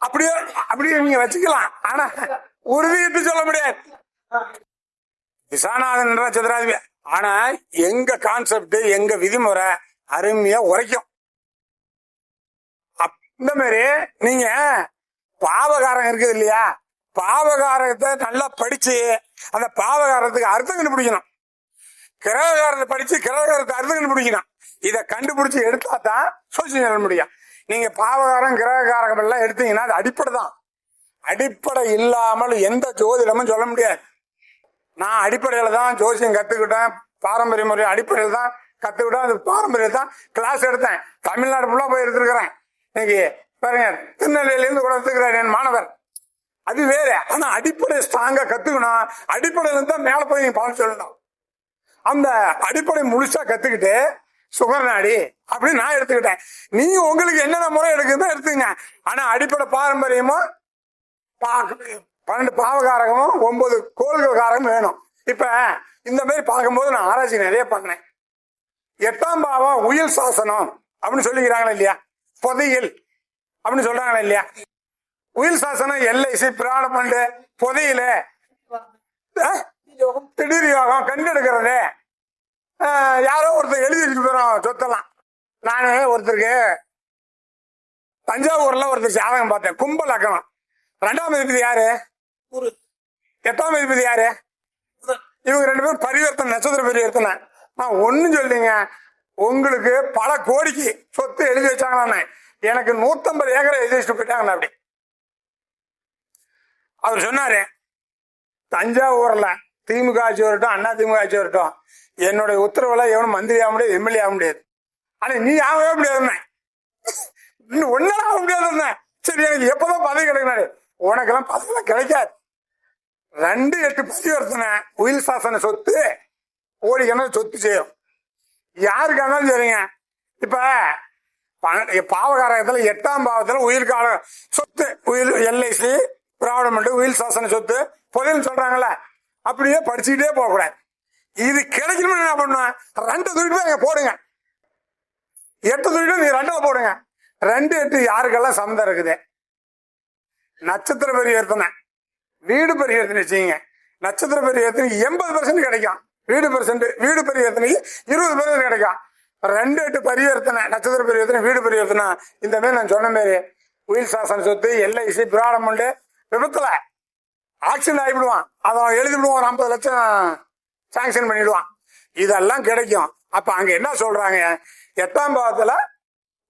அப்படியே நீங்க வச்சுக்கலாம். ஆனா உறுதிட்டு சொல்ல முடியாது. விசாநாதன் நட்சத்திராதிபதி. ஆனா எங்க கான்செப்ட், எங்க விதிமுறை அருமையா உரைக்கும். இந்த மாதிரி நீங்க பாவகாரம் இருக்குது இல்லையா, பாவகாரத்தை நல்லா படிச்சு அந்த பாவகாரத்துக்கு அர்த்தம் கண்டுபிடிக்கணும். கிரககாரத்தை படிச்சு கிரககாரத்தை அர்த்தம் கண்டுபிடிக்கணும். இதை கண்டுபிடிச்சு எடுத்தா தான் சோசியம் சொல்ல முடியும். நீங்க பாவகாரம் கிரககாரகம் எல்லாம் எடுத்தீங்கன்னா அது அடிப்படை தான். அடிப்படை இல்லாமல் எந்த ஜோதிடமும் சொல்ல முடியாது. நான் அடிப்படையில தான் ஜோசியம் கத்துக்கிட்டேன், பாரம்பரிய முறை அடிப்படையில் தான் கத்துக்கிட்டேன். அது பாரம்பரியம் தான் கிளாஸ் எடுத்தேன். தமிழ்நாடு ஃபுல்லா போய் எடுத்துருக்கிறேன். இன்னைக்கு பாருங்க, திருநெல்வேலியிலிருந்து கூட எடுத்துக்கிறார் என் மாணவர். அது வேற. ஆனா அடிப்படை ஸ்ட்ராங்கா கத்துக்கணும். அடிப்படையில தான் மேல போய் நீங்க பலன் சொல்லணும். அந்த அடிப்படை முழுசா கத்துக்கிட்டு சுகர் நாடி அப்படின்னு நான் எடுத்துக்கிட்டேன். நீங்க உங்களுக்கு என்னென்ன முறை எடுக்குதோ எடுத்துங்க. ஆனா அடிப்படை பாரம்பரியமும் 12 பாவகாரகமும் 9 கோள்கள் காரகம் வேணும். இப்ப இந்த மாதிரி பார்க்கும்போது நான் ஆராய்ச்சி நிறைய பண்ணேன். 8ஆம் பாவம் உயில் சாசனம் அப்படின்னு சொல்லிக்கிறாங்களா இல்லையா, பொதையில் அப்படின்னு சொல்றாங்களா இல்லையா. உயில் சாசனம் எல்ஐசி பிராணபண்டு பொதையில திடீர் யோகம் கண்டெடுக்கிறது. யாரோ ஒருத்தர் எழுதி வச்சுட்டு போறோம் சொத்தெல்லாம். நானு ஒருத்தருக்கு தஞ்சாவூர்ல ஒருத்தர் ஜாதகம் பார்த்தேன், கும்பலக்கணம். 2ஆம் அதிபதி யாரு, 8ஆம் அதிபதி யாரு, இவங்க 2 பேரும் பரிவர்த்தனை, நட்சத்திர பரிவர்த்தனை. நான் ஒன்னும் சொல்லிங்க, உங்களுக்கு பல கோடிக்கு சொத்து எழுதி வச்சாங்களான்னு. எனக்கு 150 ஏக்கரை எழுதி வச்சுட்டு போயிட்டாங்க. அப்படி அவர் சொன்னாரு, தஞ்சாவூர்ல திமுக ஆட்சி வரட்டும், அண்ணா திமுக ஆட்சி வரட்டும், என்னுடைய உத்தரவுல எவனும் மந்திரி ஆக முடியாது, எம்எல்ஏ ஆக முடியாது. ஆனா நீ ஆகவே முடியாது, இன்னும் ஒன்னும் ஆக முடியாது. சரி, எனக்கு எப்பதான் பதவி கிடைக்கிறாரு, உனக்கெல்லாம் பதவியெல்லாம் கிடைக்காது. 2-8 பரிவர்த்தனை உயில் சாசன சொத்து கோடிக்கணக்கில் சொத்து செய்யும். யாருக்கா இருந்தாலும் சரிங்க. இப்ப பாவகாரகத்துல 8ஆம் பாவத்துல உயிர் கால சொத்து, உயிர் எல்ஐசி பிராவிடமெண்ட் உயில் சாசன சொத்து பொதுன்னு சொல்றாங்கல்ல, அப்படியே படிச்சுக்கிட்டே போக கூடாது. இது கிடைக்கணும்னு என்ன பண்ணுவேன், 2 துடிப்பு அங்க போடுங்க, 8 துடிப்பு நீ 2ல போடுங்க. 2-8 யாருக்கெல்லாம் சம்மந்தம் இருக்குது, நட்சத்திர பரிவர்த்தனை வீடு பரிவர்த்தனை வச்சுங்க. நட்சத்திர பரிவர்த்தனைக்கு 80% கிடைக்கும். வீடு பரிவர்த்தனைக்கு 20% கிடைக்கும். 2-8 பரிவர்த்தனை, நட்சத்திர பரிவர்த்தனை, வீடு பரிவர்த்தனை, இந்த மாதிரி நான் சொன்ன மாதிரி உயில் சாசன சொத்து, LIC, பிராடமண்டு, விபத்துல ஆக்சிடென்ட் ஆகிவிடுவான், அதை எழுதிவிடுவான், 50 லட்சம் சாங்ஷன் பண்ணிடுவான், இதெல்லாம் கிடைக்கும். அப்ப அங்க என்ன சொல்றாங்க, 8ஆம் பாவத்துல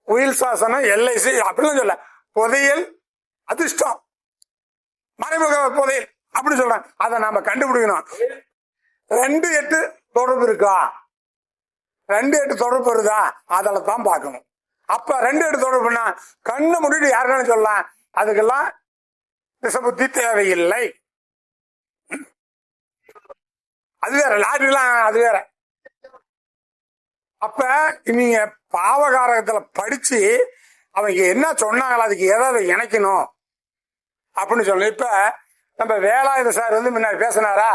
உயில் சாசனம், LIC அப்படிலாம் சொல்ல, புதையல், அதிர்ஷ்டம், மறைமுக புதையல் அப்படி சொல்றாங்க. அதை நாம கண்டுபிடிக்கணும். 2-8 தொடர்பு இருக்கா, 2-8 தொடர்பு வருதா, அதில் தான் பார்க்கணும். அப்ப 2-8 தொடர்புனா கண்ணை மூடிட்டு யாருக்கானு சொல்லலாம், அதுக்கெல்லாம் திசபுத்தி தேவையில்லை. அது வேற, லாட்ரிலாம் அது வேற. அப்ப நீங்க பாவகாரகத்துல படிச்சு அவங்க என்ன சொன்னாங்களோ அதுக்கு ஏதாவது இணைக்கணும் அப்படின்னு சொல்லணும். இப்ப நம்ம வேலாயுத சார் வந்து முன்னாடி பேசினாரா,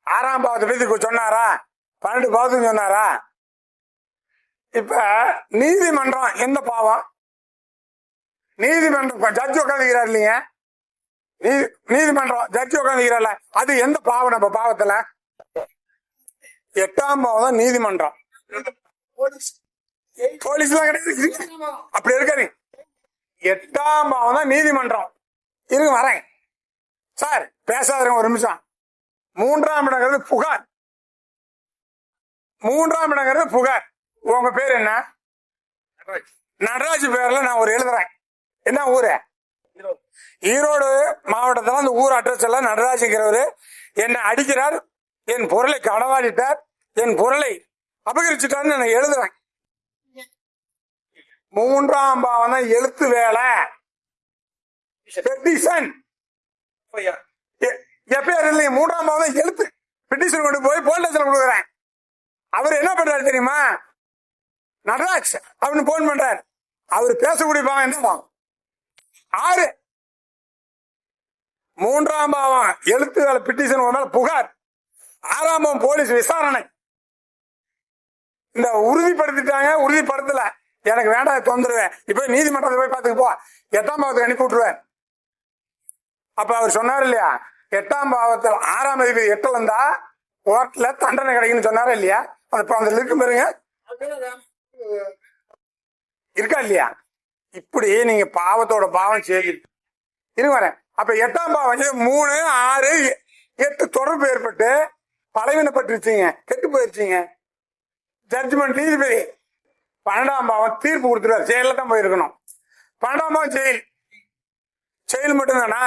6ஆம் பாவத்தை பத்தி சொன்னாரா, 12 பாவத்துக்கு சொன்னாரா. இப்ப நீதிமன்றம் எந்த பாவம், நீதிமன்றம் ஜட்ஜி உட்காந்துக்கிறார் இல்லைங்க, நீதிமன்றம் ஜட்ஜி உட்காந்துக்கிறார்ல, அது எந்த பாவம்? நம்ம பாவத்துல 8ஆம் பாவம் தான் நீதிமன்றம். போலீஸ் எல்லாம் கிடையாது, அப்படி இருக்காது. 8ஆம் பாவம் தான் நீதிமன்றம். இருங்க வரேன் சார், பேசாத ஒரு நிமிஷம். 3ஆம் இடங்கிறது புகார். 3ஆம் இடங்கிறது புகார். உங்க பேர் என்ன? நடராஜ் பேர்ல நான் ஒரு எழுதுறேன். என்ன ஊரு? ஈரோடு மாவட்டத்தில் அந்த ஊர் அட்ரஸ் எல்லாம் நடராஜுங்கிறவரு என்னை அடிக்கிறார், என் பொருளை களவாடிட்டார், என் பொருளை அபகரிச்சுட்டார்னு நான் எழுதுறேன். 3ஆம் பாவம் தான் எழுத்து வேலை, பெட்டிஷன். எப்பயார் இல்லைங்க, 3ஆம் பாவம் தான் எழுத்து. பெட்டிஷன் கொண்டு போய் போலீஸ் ஸ்டேஷன் கொடுக்குறேன். அவர் என்ன பண்றாரு தெரியுமா, நடராஜ் அப்படின்னு போன் பண்றாரு. அவரு பேசக்கூடிய பாவம் என்ன பாவம்? 6. 3ஆம் பாவம் எழுத்து வேலை, பெட்டிஷன் மேல புகார். 6ஆம் பாவம் போலீஸ் விசாரணை. இந்த உறுதிப்படுத்திட்டாங்க, உறுதிப்படுத்தல, எனக்கு வேண்டாம் தொந்தருவேன், இப்ப நீதிமன்றத்தை போய் பார்த்துக்கு போ, 8ஆம் பாவத்துக்கு அனுப்பி விட்டுருவேன். அப்ப அவர் சொன்னார் இல்லையா, 8ஆம் பாவத்தில் 6ஆம் அதிபதி 8ல இருந்தா கோர்ட்ல தண்டனை கிடைக்குன்னு சொன்னாரா இல்லையா? அந்த இருக்கு பாருங்க, இருக்கா இல்லையா? இப்படி நீங்க பாவத்தோட பாவம் செய்து இருங்க வரேன். அப்ப 8ஆம் பாவம் 3, 6, 8 தொடர்பு ஏற்பட்டு பலவீனப்பட்டுருச்சுங்க, கெட்டு போயிருச்சுங்க. ஜட்ஜ்மெண்ட் நீதிபதி 12ஆம் பாவம் தீர்ப்பு கொடுத்துருவார், செயல தான் போயிருக்கணும். 12ஆம் பாவம் செயல் மட்டும்தானா?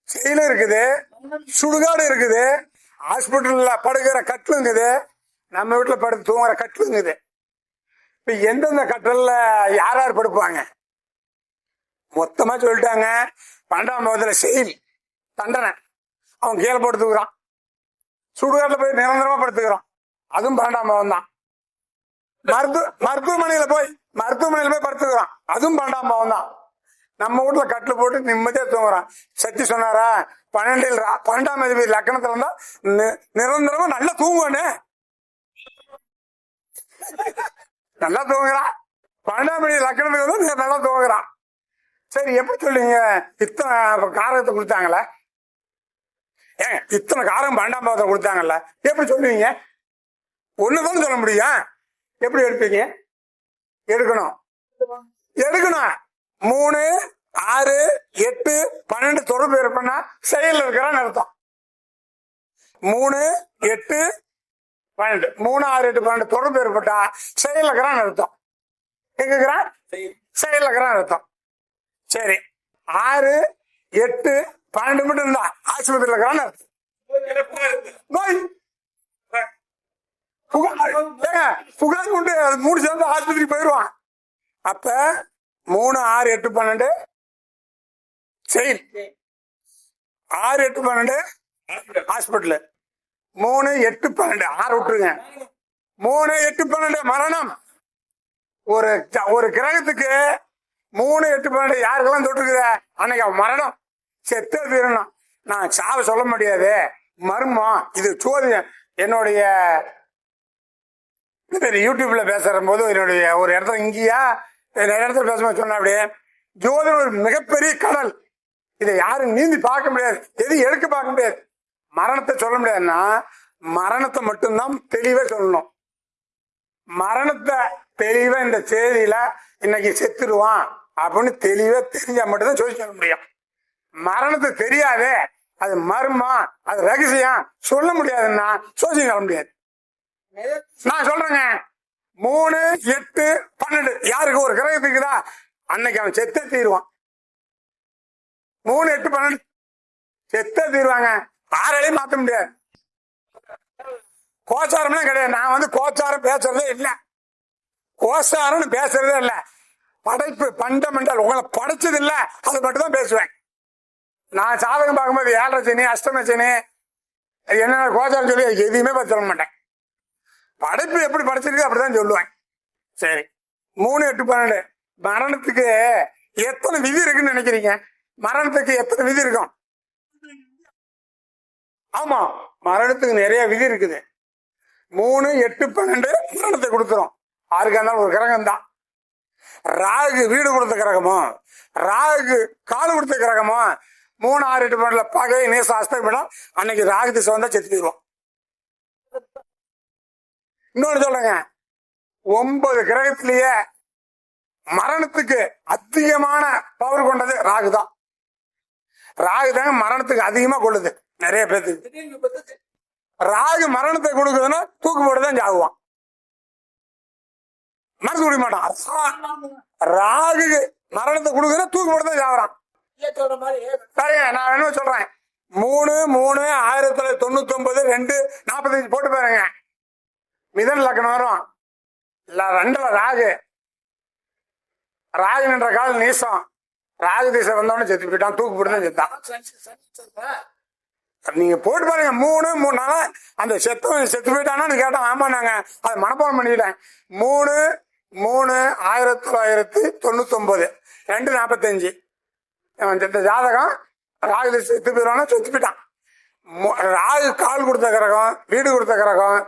செயலும் இருக்குது, சுடுகாடு இருக்குது, ஹாஸ்பிட்டல்ல படுக்கிற கட்டிலும் இருக்குது, நம்ம வீட்டுல படுத்து தூங்குற கட்டிலும் இருக்குது. இப்ப எந்தெந்த கட்டல்ல யார் யார் படுப்பாங்க மொத்தமா சொல்லிட்டாங்க. 12ஆம் பாவத்துல செயல் தண்டனை, அவன் கீழே படுத்துக்கிறான். சுடுகாட்டுல போய் நிரந்தரமா படுத்துக்கிறான், அதுவும் 12ஆம் பாவம் தான். மருத்துவமனையில போய் படுத்துக்கிறான், அதுவும் 12ஆம் பாவம் தான். நம்ம வீட்டுல கட்டில போட்டு நிம்மதியா தூங்குறான். சக்தி சொன்னாரா, 12ஆம் அதிபதி லக்கணத்துல இருந்தா நிரந்தரமா நல்லா தூங்குவானே, நல்லா தூங்குறான். 12ஆம் அதிபதி லக்கணத்துக்கு வந்து நல்லா தூங்குறான். சரி, எப்படி சொல்லுவீங்க? இத்தனை காரகத்தை கொடுத்தாங்களே, இத்தனை காரம் 12ஆம் பாவத்தை கொடுத்தாங்கல்ல, எப்படி சொல்லுவீங்க? ஒண்ணுதான் சொல்ல முடியும். எப்படி எடுப்பீங்க? எடுக்கணும் 3, 6, 8, 12 தொடர்பு ஏற்பனா செயல் இருக்கிறான்னு அர்த்தம். 3, 8, 12 3, 6, 8, 12 தொடர்பு ஏற்பட்டா செயல் இருக்கிறான்னு அர்த்தம். எங்க இருக்கிறான்? செயல் இருக்கிறான்னு அர்த்தம். சரி, 6, 8, 12 மட்டும் இருந்தா ஆஸ்பத்திரியில் இருக்கிறான்னு அர்த்தம். நோய் புகார் கொண்டு அது 3 சேர்ந்து ஆஸ்பத்திரிக்கு போயிடுவான். அப்ப 3, 6, 8, 12 செயல், 6, 8, 12 ஹாஸ்பிட்டல், 3, 8, 12 6 விட்டுருங்க. 3, 8, 12 மரணம். ஒரு கிரகத்துக்கு 3, 8, 12 யாருக்கெல்லாம் தொட்டுக்குத அன்னைக்கு மரணம், செத்தே தீரணும். நான் சாவ சொல்ல முடியாது, மர்மம் இது சோதியம். என்னுடைய யூடியூப்ல பேசுற போது என்னுடைய ஒரு இடத்துல இங்கேயா நிறைய இடத்துல பேசும்போது சொன்ன, அப்படியே ஜோதிடம் ஒரு மிகப்பெரிய கடல், இதை யாரும் நீந்தி பார்க்க முடியாது, எது எடுக்க பார்க்க முடியாது. மரணத்தை சொல்ல முடியாதுன்னா மரணத்தை மட்டும்தான் தெளிவா சொல்லணும். மரணத்தை தெளிவா இந்த செய்தியில இன்னைக்கு செத்துருவான் அப்படின்னு தெளிவா தெரிஞ்சா மட்டும்தான் சொல்லி சொல்ல முடியும். மரணத்தை தெரியாதே, அது மர்மம், அது ரகசியம் சொல்ல முடியாதுன்னா சொல்லி சொல்ல முடியாது. நான் சொல்றேங்க 3, 8, 12 யாருக்கு ஒரு கிரகத்துக்குதா அன்னைக்கு அவன் செத்த தீருவான். 3, 8, 12 செத்த தீருவாங்க. யாராலையும் மாத்த முடியாது. கோச்சாரம்லாம் கிடையாது. நான் கோச்சாரம் பேசுறதே இல்லை. கோச்சாரம்னு பேசுறதே இல்லை. படைப்பு பண்டமெண்டல் உங்களை படைச்சது இல்ல, அதை மட்டும் தான் பேசுவேன். நான் சாதகம் பார்க்கும்போது 7 சனி, அஷ்டம சனி, என்ன கோச்சாரம் சொல்லி எதையுமே பத்தி சொல்ல மாட்டேன். படைப்பு எப்படி படைச்சிருக்கு அப்படிதான் சொல்லுவேன். சரி, 3, 8, 12 மரணத்துக்கு எத்தனை விதி இருக்குன்னு நினைக்கிறீங்க? மரணத்துக்கு எத்தனை விதி இருக்கும்? ஆமா, மரணத்துக்கு நிறைய விதி இருக்குது. 3, 8, 12 மரணத்தை கொடுத்துரும். யாருக்கா இருந்தாலும் ஒரு கிரகம் தான். ராகு வீடு கொடுத்த கிரகமோ, ராகு காடு கொடுத்த கிரகமோ 3, 6, 8, 12 பகை நேச அஸ்தமிடம் அன்னைக்கு ராகு திசை வந்தா செத்து போயிடுவோம். இன்னொன்னு சொல்றேங்க, 9 கிரகத்திலேயே மரணத்துக்கு அதிகமான பவர் கொண்டது ராகு தான். ராகு தாங்க மரணத்துக்கு அதிகமா கொள்ளுது நிறைய பேருக்கு. ராகு மரணத்தை கொடுக்குதுன்னா தூக்கு போட்டுதான் சாகுவான், மனசு குடிக்க மாட்டான். ராகு மரணத்தை கொடுக்குதுன்னா தூக்கு போட்டுதான் சாகுறான். சரிங்க, நான் என்ன சொல்றேன், 3, 3, 1999, 2, 45 போட்டு பாருங்க. மிதன் லக்னம் வரும். 2ல ராகு, ராகு என்ற கால நீசம். ராகு திசை வந்தவொடனே செத்து போயிட்டான், தூக்கு போட்டுதான் செத்தான். நீங்க போட்டு பாருங்க. 3, 3 அந்த செத்து போயிட்டானு கேட்டான். ஆமா, நாங்க அதை மனப்பாடம் பண்ணிட்டேன். 3, 3, 1999, 2, 45 செத்த ஜாதகம். ராகு திசை செத்து போயிடுவானா, செத்து போயிட்டான். ராகு கால் கொடுத்த கிரகம், வீடு கொடுத்த கிரகம்,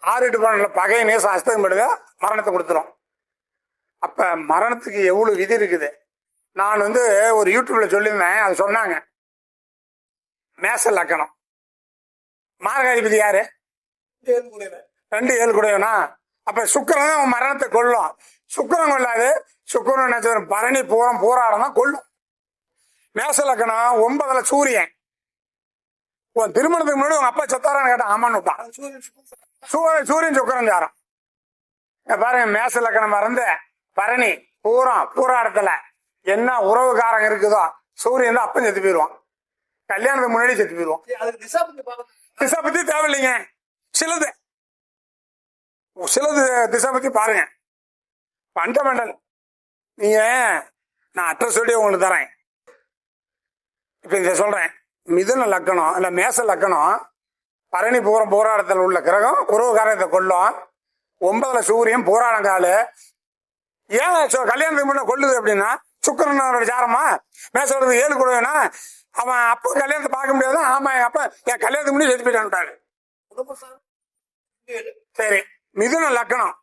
6, 8, 12 பகை நேச அஸ்தம் படுக மரணத்தை கொடுத்துரும். அப்ப மரணத்துக்கு எவ்வளவு விதி இருக்குது. நான் ஒரு யூடியூப்ல சொல்லியிருந்தேன், அது சொன்னாங்க. மேச லக்கணம் மாரகாதிபதி யாரு? 2, 7 கூடனா. அப்ப சுக்கிரன் அவன் மரணத்தை கொல்லும். சுக்கிரன் கொள்ளாது. சுக்கிரன் நட்சத்திரம் பரணி பூரம் போராடம் தான் கொல்லும். மேச லக்கணம் 9ல சூரியன். உன் திருமணத்துக்கு முன்னாடி உங்க அப்பா செத்தாரான்னு கேட்டான். ஆமான்னு விட்டான். சூரியன் சுக்கிரன் சாரம். பாருங்க, மேச லக்கணம் மறந்து பரணி பூரம் பூராடத்துல என்ன உறவுக்காரங்க இருக்குதோ சூரியன் தான் அப்ப செத்து போயிடுவான். கல்யாணத்துக்கு முன்னாடி செத்து போயிடுவோம். திசை பத்தி தேவையில்லைங்க. சிலது திசை பத்தி பாருங்க. பண்டமெண்டல் நீங்க நான் அட்ரஸ் சொல்லி உங்களுக்கு தரேன். இப்ப இத சொல்றேன். மிதுன லக்கணம் இல்ல மேச லக்கணம் பரணி பூரம் போராட்டத்தில் உள்ள கிரகம் உறவுக்காரத்தை கொல்லும். 9ல சூரியன் போராடங்காலு. ஏன் கல்யாணத்துக்கு முன்ன கொல்லுது அப்படின்னா சுக்கிரனோட சாரமா. மேசோட 7 கூடனா அவன் அப்போ கல்யாணத்தை பார்க்க முடியாது. ஆமா, எங்க அப்பா என் கல்யாணத்துக்கு முன்னாடி செத்து போயிட்டான்ட்டாரு. சரி, மிதுன லக்கணம்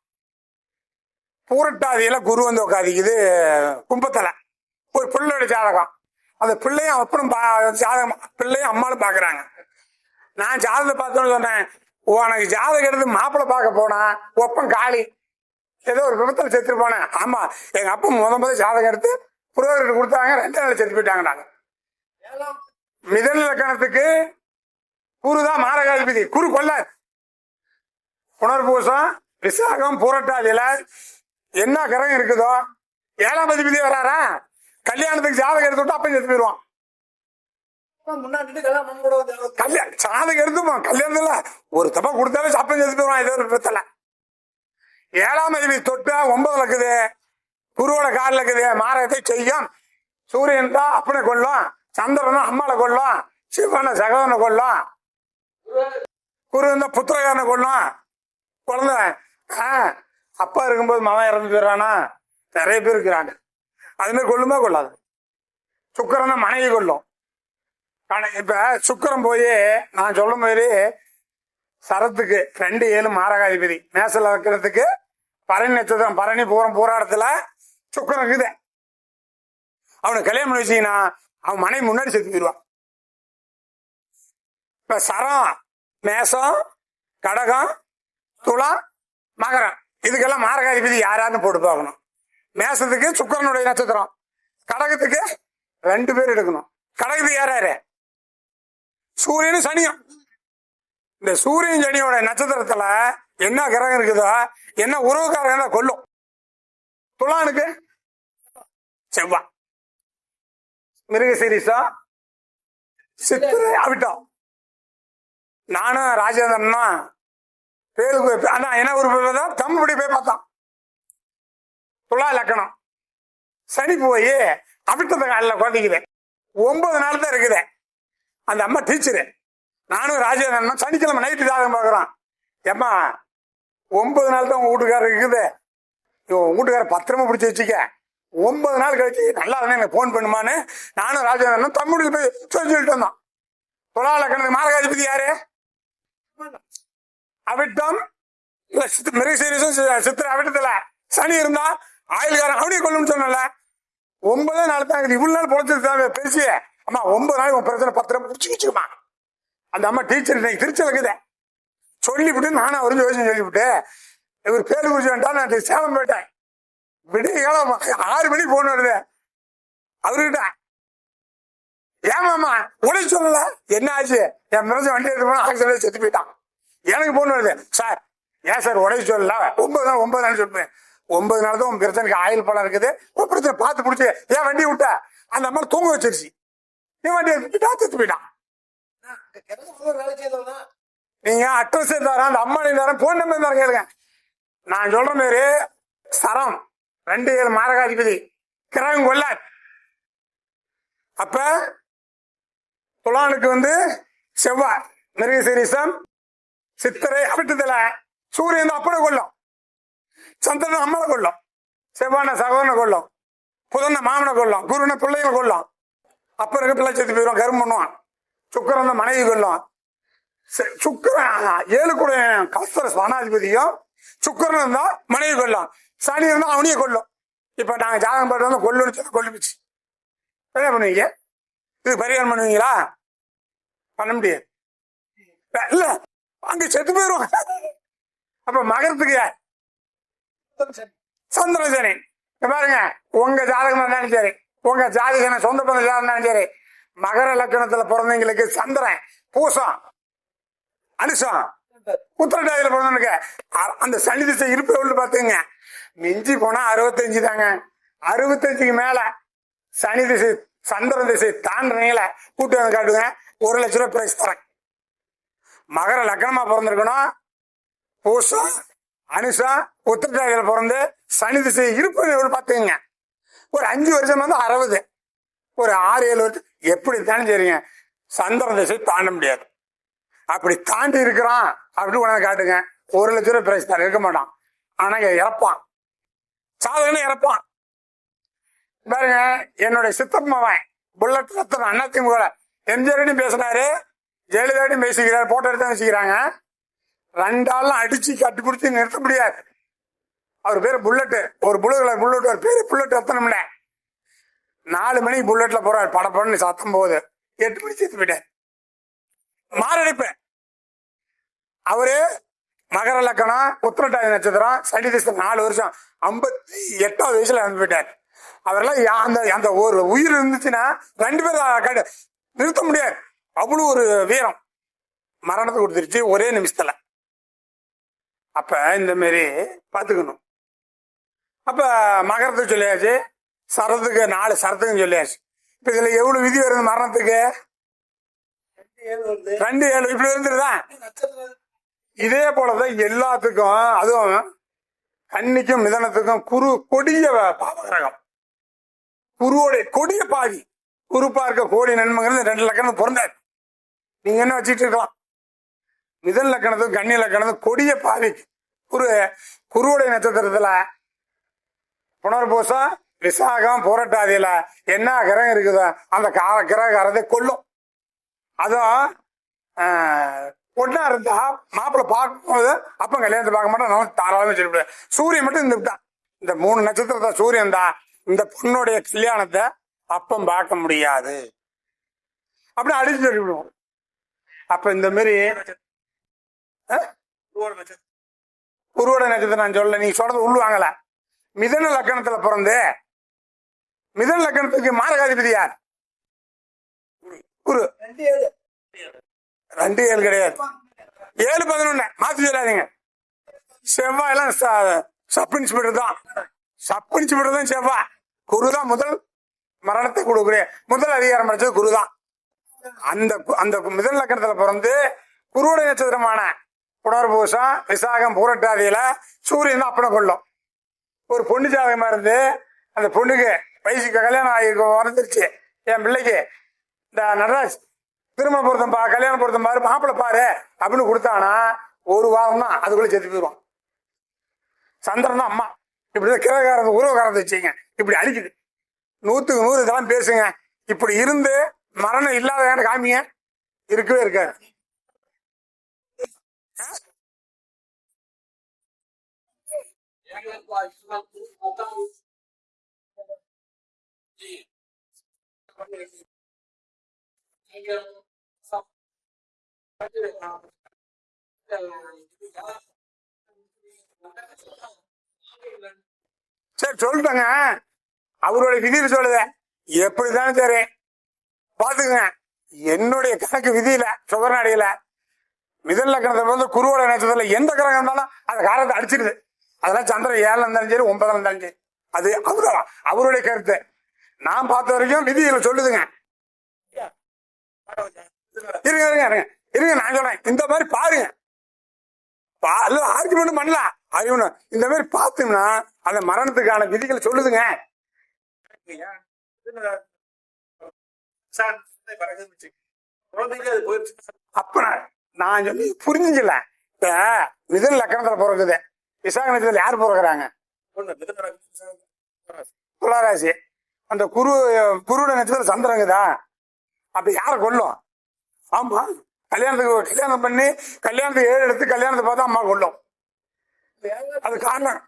பூரட்டாதியில குரு உட்காதிக்குது கும்பத்துல. ஒரு பிள்ளையோட ஜாதகம். அந்த பிள்ளையும் அப்புறம் ஜாதகம் பிள்ளையும் அம்மாலும் பாக்குறாங்க. நான் ஜாதகத்தை பார்த்தோன்னு சொன்னேன், உனக்கு ஜாதகம் எடுத்து மாப்பிள்ளை பார்க்க போனா ஒப்பம் காலி, ஏதோ ஒரு விபத்துல செத்து போனேன். ஆமா, எங்க அப்பா முதல் ஜாதகம் எடுத்து புரோகிட்ட கொடுத்தாங்க. 2 நாள் செத்து போயிட்டாங்க. நாங்க மிதன லக்கணத்துக்கு குருதான் மாரகாதிபதி. குரு கொல்லாது. புனர்பூசம் விசாகம் பூரட்டாதியில என்ன கிரகம் இருக்குதோ 7ஆம் அதிபதி வராரா, கல்யாணத்துக்கு ஜாதகம் எடுத்து விட்டு அப்ப செத்து போயிடுவான். ஜாதகம் எடுத்துமா கல்யாணத்துல ஒரு தப்பா கொடுத்தாலே அப்ப செத்து போயிடுவான். ஏதோ ஒரு விபத்துல 7ஆம் அதிபதி தொட்டா 9ல இருக்குது, குருவோட காலில் இருக்குது. மாரகத்தை செய்யும். சூரியன் தான் அப்பனை கொள்ளும், சந்திரன் அம்மாவை கொள்ளும், சிவனை சகோதரனை கொள்ளும், குரு தான் புத்திரகாரனை கொள்ளும். குழந்தை அப்பா இருக்கும்போது மகன் இறந்து போயிடறானா, நிறைய பேர் இருக்கிறாங்க. அது மாதிரி கொள்ளுமா கொள்ளாது. சுக்கிரன் தான் மனைவி கொள்ளும். இப்ப சுக்கிரன் போய் நான் சொல்லும் போது சரத்துக்கு 2, 7 மாரகாதிபதி. மேசல வைக்கிறதுக்கு பரணி நட்சத்திரம் பரணி பூரம் போராட்டத்துல சுக்கிரன் இருக்குது. அவனை கல்யாணம் பண்ணி வச்சீங்கன்னா அவன் மனைவி முன்னாடி செத்து போயிடுவான். இப்ப சரம், மேசம், கடகம், துலாம், மகரம், இதுக்கெல்லாம் மாரகாதிபதி யாராருன்னு போட்டு பார்க்கணும். மேசத்துக்கு சுக்கிரனுடைய நட்சத்திரம், கடகத்துக்கு 2 பேர் எடுக்கணும். கடகத்துக்கு யாராரு? சூரியனும் சனியும். இந்த சூரியன் சனியோட நட்சத்திரத்துல என்ன கிரகம் இருக்குதோ, என்ன உறவுக்காரங்க கொல்லும். துலானுக்கு செவ்வாய், மிருகசீரிசம், சித்திரை, அவிட்டம். நானும் ராஜேந்திரனா பேருக்கு ஆனா என்ன ஒரு தமிழ்படி போய் பார்த்தான். துலா லக்கணம், சனி போய் அவிட்டத்தை காலில் குழந்தைக்குது. 9 நாள் தான் இருக்குது. அந்த அம்மா டீச்சரு, நானும் ராஜேந்திரன் சனிக்கிழமை நைட்டு ஜாதகம் பார்க்குறோம். ஏம்மா 9 நாள் தான் உங்க வீட்டுக்காரர் இருக்குது, உங்க வீட்டுக்காரர் பத்திரமா பிடிச்சி வச்சுக்க, 9 நாள் கழிச்சு நல்லா தானே எனக்கு போன் பண்ணுமான்னு நானும் ராஜேந்திரனும் தமிழுக்கு போய் சொல்லிட்டு வந்தோம். துலா லக்கணத்துக்கு மாரகாதிபதி யாரு? அவிட்டம், மிருகசீரிசம், சித்திரை, அவிட்டத்துல சனி இருந்தா ஆயுள்காரன் அவனையும் கொல்லுன்னு சொன்னல. 9 நாள் தான் இருக்குது. இவ்வளவு நாள் பொழைச்சது பெருசு. அம்மா 9 நாள் உன் பிரச்சனை பத்திரம் பிடிச்சி வச்சுக்குமா. அந்த அம்மா டீச்சர் இன்னைக்கு திருச்சியில் இருக்குது சொல்லிவிட்டு நானும் அவரும் யோசனை சொல்லிவிட்டு இவர் பேரு குறிச்சு வேண்டாம். நான் சேலம் போயிட்டேன். விடிய காலம் 6 மணிக்கு போன் வருது அவர்கிட்ட. ஏமாமா உடனே சொல்லல, என்ன ஆச்சு? என் மிரசம் வண்டி எடுத்து போனா ஆக்சிடென்ட் செத்து போயிட்டான். எனக்கு போன் வருது, சார் ஏன் சார் உடனே சொல்லல, 9 நாள் சொல்லுவேன். 9 நாள் தான் உன் பிரச்சனைக்கு ஆயில் பழம் இருக்குது, உன் பிரச்சனை பார்த்து பிடிச்சி ஏன் வண்டி விட்ட. அந்த அம்மா தூங்க வச்சிருச்சு, நீ வண்டி எடுத்துட்டா செத்து போயிட்டான். நீங்க அட்ரஸ் தர அந்த அம்மா தரேன், போன் நம்பர் தர கேளுங்க. நான் சொல்ற மாதிரி சரம் 2 7 மாரகாதிபதி கிரகம் கொல்ல. அப்ப துலானுக்கு செவ்வாய், மிருகசீரிசம், சித்திரை, அவிட்டத்துல சூரியன் அப்பனை கொல்லும், சந்திரன் அம்மனை கொல்லும், செவ்வான சகோதரனை கொல்லும், புதன மாமனை கொல்லும், குருன பிள்ளைகளை கொல்லும். அப்ப இருக்க பிள்ளை செத்து போயிடும், கரும்பு பண்ணுவான். சுக்கரன் மனைவி கொல்லும். சுக்கரன் 7 கூட கஸ்தர ஸ்வனாதிபதியும் சுக்கரன் இருந்தா மனைவி கொல்லும், சனி இருந்தா அவனையே கொல்லும். இப்ப நாங்க ஜாதகம் போட்டு கொல்லுன்னு சொல்லி கொல்லுச்சு. என்ன பண்ணுவீங்க? இது பரிகாரம் பண்ணுவீங்களா? பண்ண முடியாது இல்ல, அங்க செத்து போயிரும். அப்ப மகரத்துக்கு சந்திர சனி. பாருங்க, உங்க ஜாதகம் இருந்தாலும் சரி, உங்க ஜாதகம் சொந்த பந்த ஜாதகம் இருந்தாலும் சரி, மகர லக்கணத்துல பிறந்தவங்களுக்கு சந்திரன் பூசம், அனுஷம், உத்திரட்டாதியில பிறந்தவனுக்கு அந்த சனி திசை இருப்பு எவ்வளவு பாத்துங்க. மிஞ்சி போனா 65 தாங்க. 65க்கு மேல சனி திசை சந்திர திசை தாண்டினீங்கள கூட்டு வந்து காட்டுங்க, 1 லட்ச ரூபாய் பிரைஸ் தரேன். மகர லக்கணமா பிறந்திருக்கணும், பூசம், அனுஷம், உத்திரட்டாதியில பிறந்து சனி திசை இருப்பு எவ்வளவு பாத்துங்க. ஒரு 5 வருஷம் 60, ஒரு 6-7 வருஷம் எப்படி தானே சரிங்க, சந்திர திசை தாண்ட முடியாது. அப்படி தாண்டி இருக்கிறான் அப்படின்னு உடனே காட்டுங்க, 1 லட்ச ரூபாய் பிரைஸ் தர. இருக்க மாட்டான், ஆனா இறப்பான், சாதகனே இறப்பான். பாருங்க, என்னுடைய சித்தப்பவன் புல்லட் ரத்தன் அதிமுக எம்ஜிஆர் பேசினாரு, ஜெயலலிதாவையும் பேசிக்கிறாரு, போட்டோ எடுத்து வச்சுக்கிறாங்க. 2 ஆள்லாம் அடிச்சு கட்டி பிடிச்சி நிறுத்த முடியாது. அவர் பேரு புல்லட்டு, ஒரு புளு கலர் புல்லட், ஒரு பேரு புல்லட் ரத்தனம்ல. 4 மணிக்கு புல்லட்ல போறாரு, படப்படன்னு சத்தம் போகுது, 8 மணிக்கு செத்து போயிட்டார். மாரடைப்பு. அவரு மகர லக்கணம், உத்திரட்டாதி நட்சத்திரம், சனி திசை 4 வருஷம், 58வது வயசுல இறந்து போயிட்டார். அவரெல்லாம் அந்த ஒரு உயிர் இருந்துச்சுன்னா 2 பேரும் நிறுத்த முடியாது. அவ்வளவு ஒரு வீரம். மரணத்தை கொடுத்துருச்சு ஒரே நிமிஷத்துல. அப்ப இந்த மாதிரி பாத்துக்கணும். அப்ப மகரத்துக்கு சொல்லியாச்சு, சரத்துக்கு 4 சரத்துக்கும் சொல்லியாச்சு. இப்ப இதுல எவ்வளவு விதி வருது மரணத்துக்கு? 2 7 இப்படி இருந்துருதான். இதே போலதான் எல்லாத்துக்கும், அதுவும் கன்னிக்கும் மிதனத்துக்கும் குரு கொடிய பாவகிரகம், குருவோடைய கொடிய பாவி. குரு பார்க்க கோடி நன்மைங்கிறது 2 லக்கணம் பிறந்தாரு. நீங்க என்ன வச்சுட்டு இருக்கலாம். மிதன் லக்கணத்துக்கும் கன்னி லக்கணத்துக்கும் கொடிய பாவி குருவுடைய நட்சத்திரத்துல புனர்பூசம், விசாகம், புரட்டாதியில என்ன கிரகம் இருக்குதோ அந்த கிரகத்தை கொல்லும். அதுவும் ஒன்னா இருந்தா மாப்பிள்ள பார்க்கும்போது அப்ப கல்யாணத்தை பார்க்க மாட்டோம், நம்ம தாராளமே சொல்லிவிடுவேன். சூரியன் மட்டும் இந்த விட்டான். இந்த 3 நட்சத்திரத்தை சூரியன் தான் இந்த பொண்ணுடைய கல்யாணத்தை அப்பம் பார்க்க முடியாது அப்படின்னு அடிச்சு சொல்லிவிடுவோம். அப்ப இந்த மாதிரி குருவோட நட்சத்திரம் நான் சொல்ல, நீங்க சொல்றது உள்வாங்கல. மிதன லக்கணத்துல பிறந்து மிதன லக்கணத்துக்கு மாரகாதிபதி யார்? குரு. 2-7 கிடையாது, 7-11 மாத்தி சொல்லாதீங்க. செவ்வாய் எல்லாம் சப் இன்ஸ்பெக்டர் தான், சப் இன்ஸ்பெக்டர் தான் செவ்வாய். குரு தான் முதல் மரணத்தை கொடுக்குறேன், முதல் அதிகாரம் படிச்சது குரு தான். அந்த அந்த மிதன லக்கணத்துல பிறந்து குருவுடைய நட்சத்திரமான புனர்பூசம் விசாகம் பூரட்டாதியில சூரியன் தான் அப்பனை கொள்ளும். ஒரு பொண்ணு ஜாதகமா இருந்து அந்த பொண்ணுக்கு வயசுக்கு கல்யாணம் ஆகி வந்துருச்சு, என் பிள்ளைக்கு இந்த நடராஜ் திருமண பொருத்தம் கல்யாண பொருத்தம் பாரு, மாப்பிள்ளை பாரு அப்படின்னு கொடுத்தானா ஒரு வாரம் தான் அதுக்குள்ள செத்து போயிடுவான். சந்திரன் தான் அம்மா. இப்படிதான் கிரகாரத்தை உருவகாரத்தை வச்சுங்க, இப்படி அழிக்குது. 100க்கு 100 இதெல்லாம் பேசுங்க. இப்படி இருந்து மரணம் இல்லாத காமிங்க, இருக்கவே இருக்காது. சரி சொல்லிட்டாங்க, அவருடைய விதியில சொல்லுத எப்படிதான் சரி பாத்துக்குங்க. என்னுடைய கணக்கு விதியில சுகர்நாடியில மிதன லக்கணத்துல வந்து குருவோட நட்சத்திரத்துல எந்த கிரகம் இருந்தாலும் அந்த காரத்தை அடிச்சிருது. அதெல்லாம் சந்திரன் 7 இருந்தாலும் சரி 9 இருந்தாலும் சரி, அது அவருடைய கருத்து. நான் பார்த்த வரைக்கும் விதியில சொல்லுதுங்க. இருங்க இருங்க இருங்க இருங்க நான் சொல்றேன், இந்த மாதிரி பாருங்க, ஆர்குமெண்ட் பண்ணலாம் அறிவுன்னு. இந்த மாதிரி பார்த்தோம்னா அந்த மரணத்துக்கான விதிகளை சொல்லுதுங்க. அப்ப நான் சொல்லி புரிஞ்சுக்கல. இப்ப மிதன லக்கணத்துல பிறகுது, விசாக நட்சத்திரத்துல யார் பிறகுறாங்க? துளாராசி. அந்த குருட நட்சத்திரம் சந்திரங்குதா, அப்ப யார கொல்லும்? ஆமா, கல்யாணம் பண்ணி கல்யாணத்துக்கு 7 எடுத்து கல்யாணத்தை பார்த்தா அம்மா கொல்லும். அது காரணம்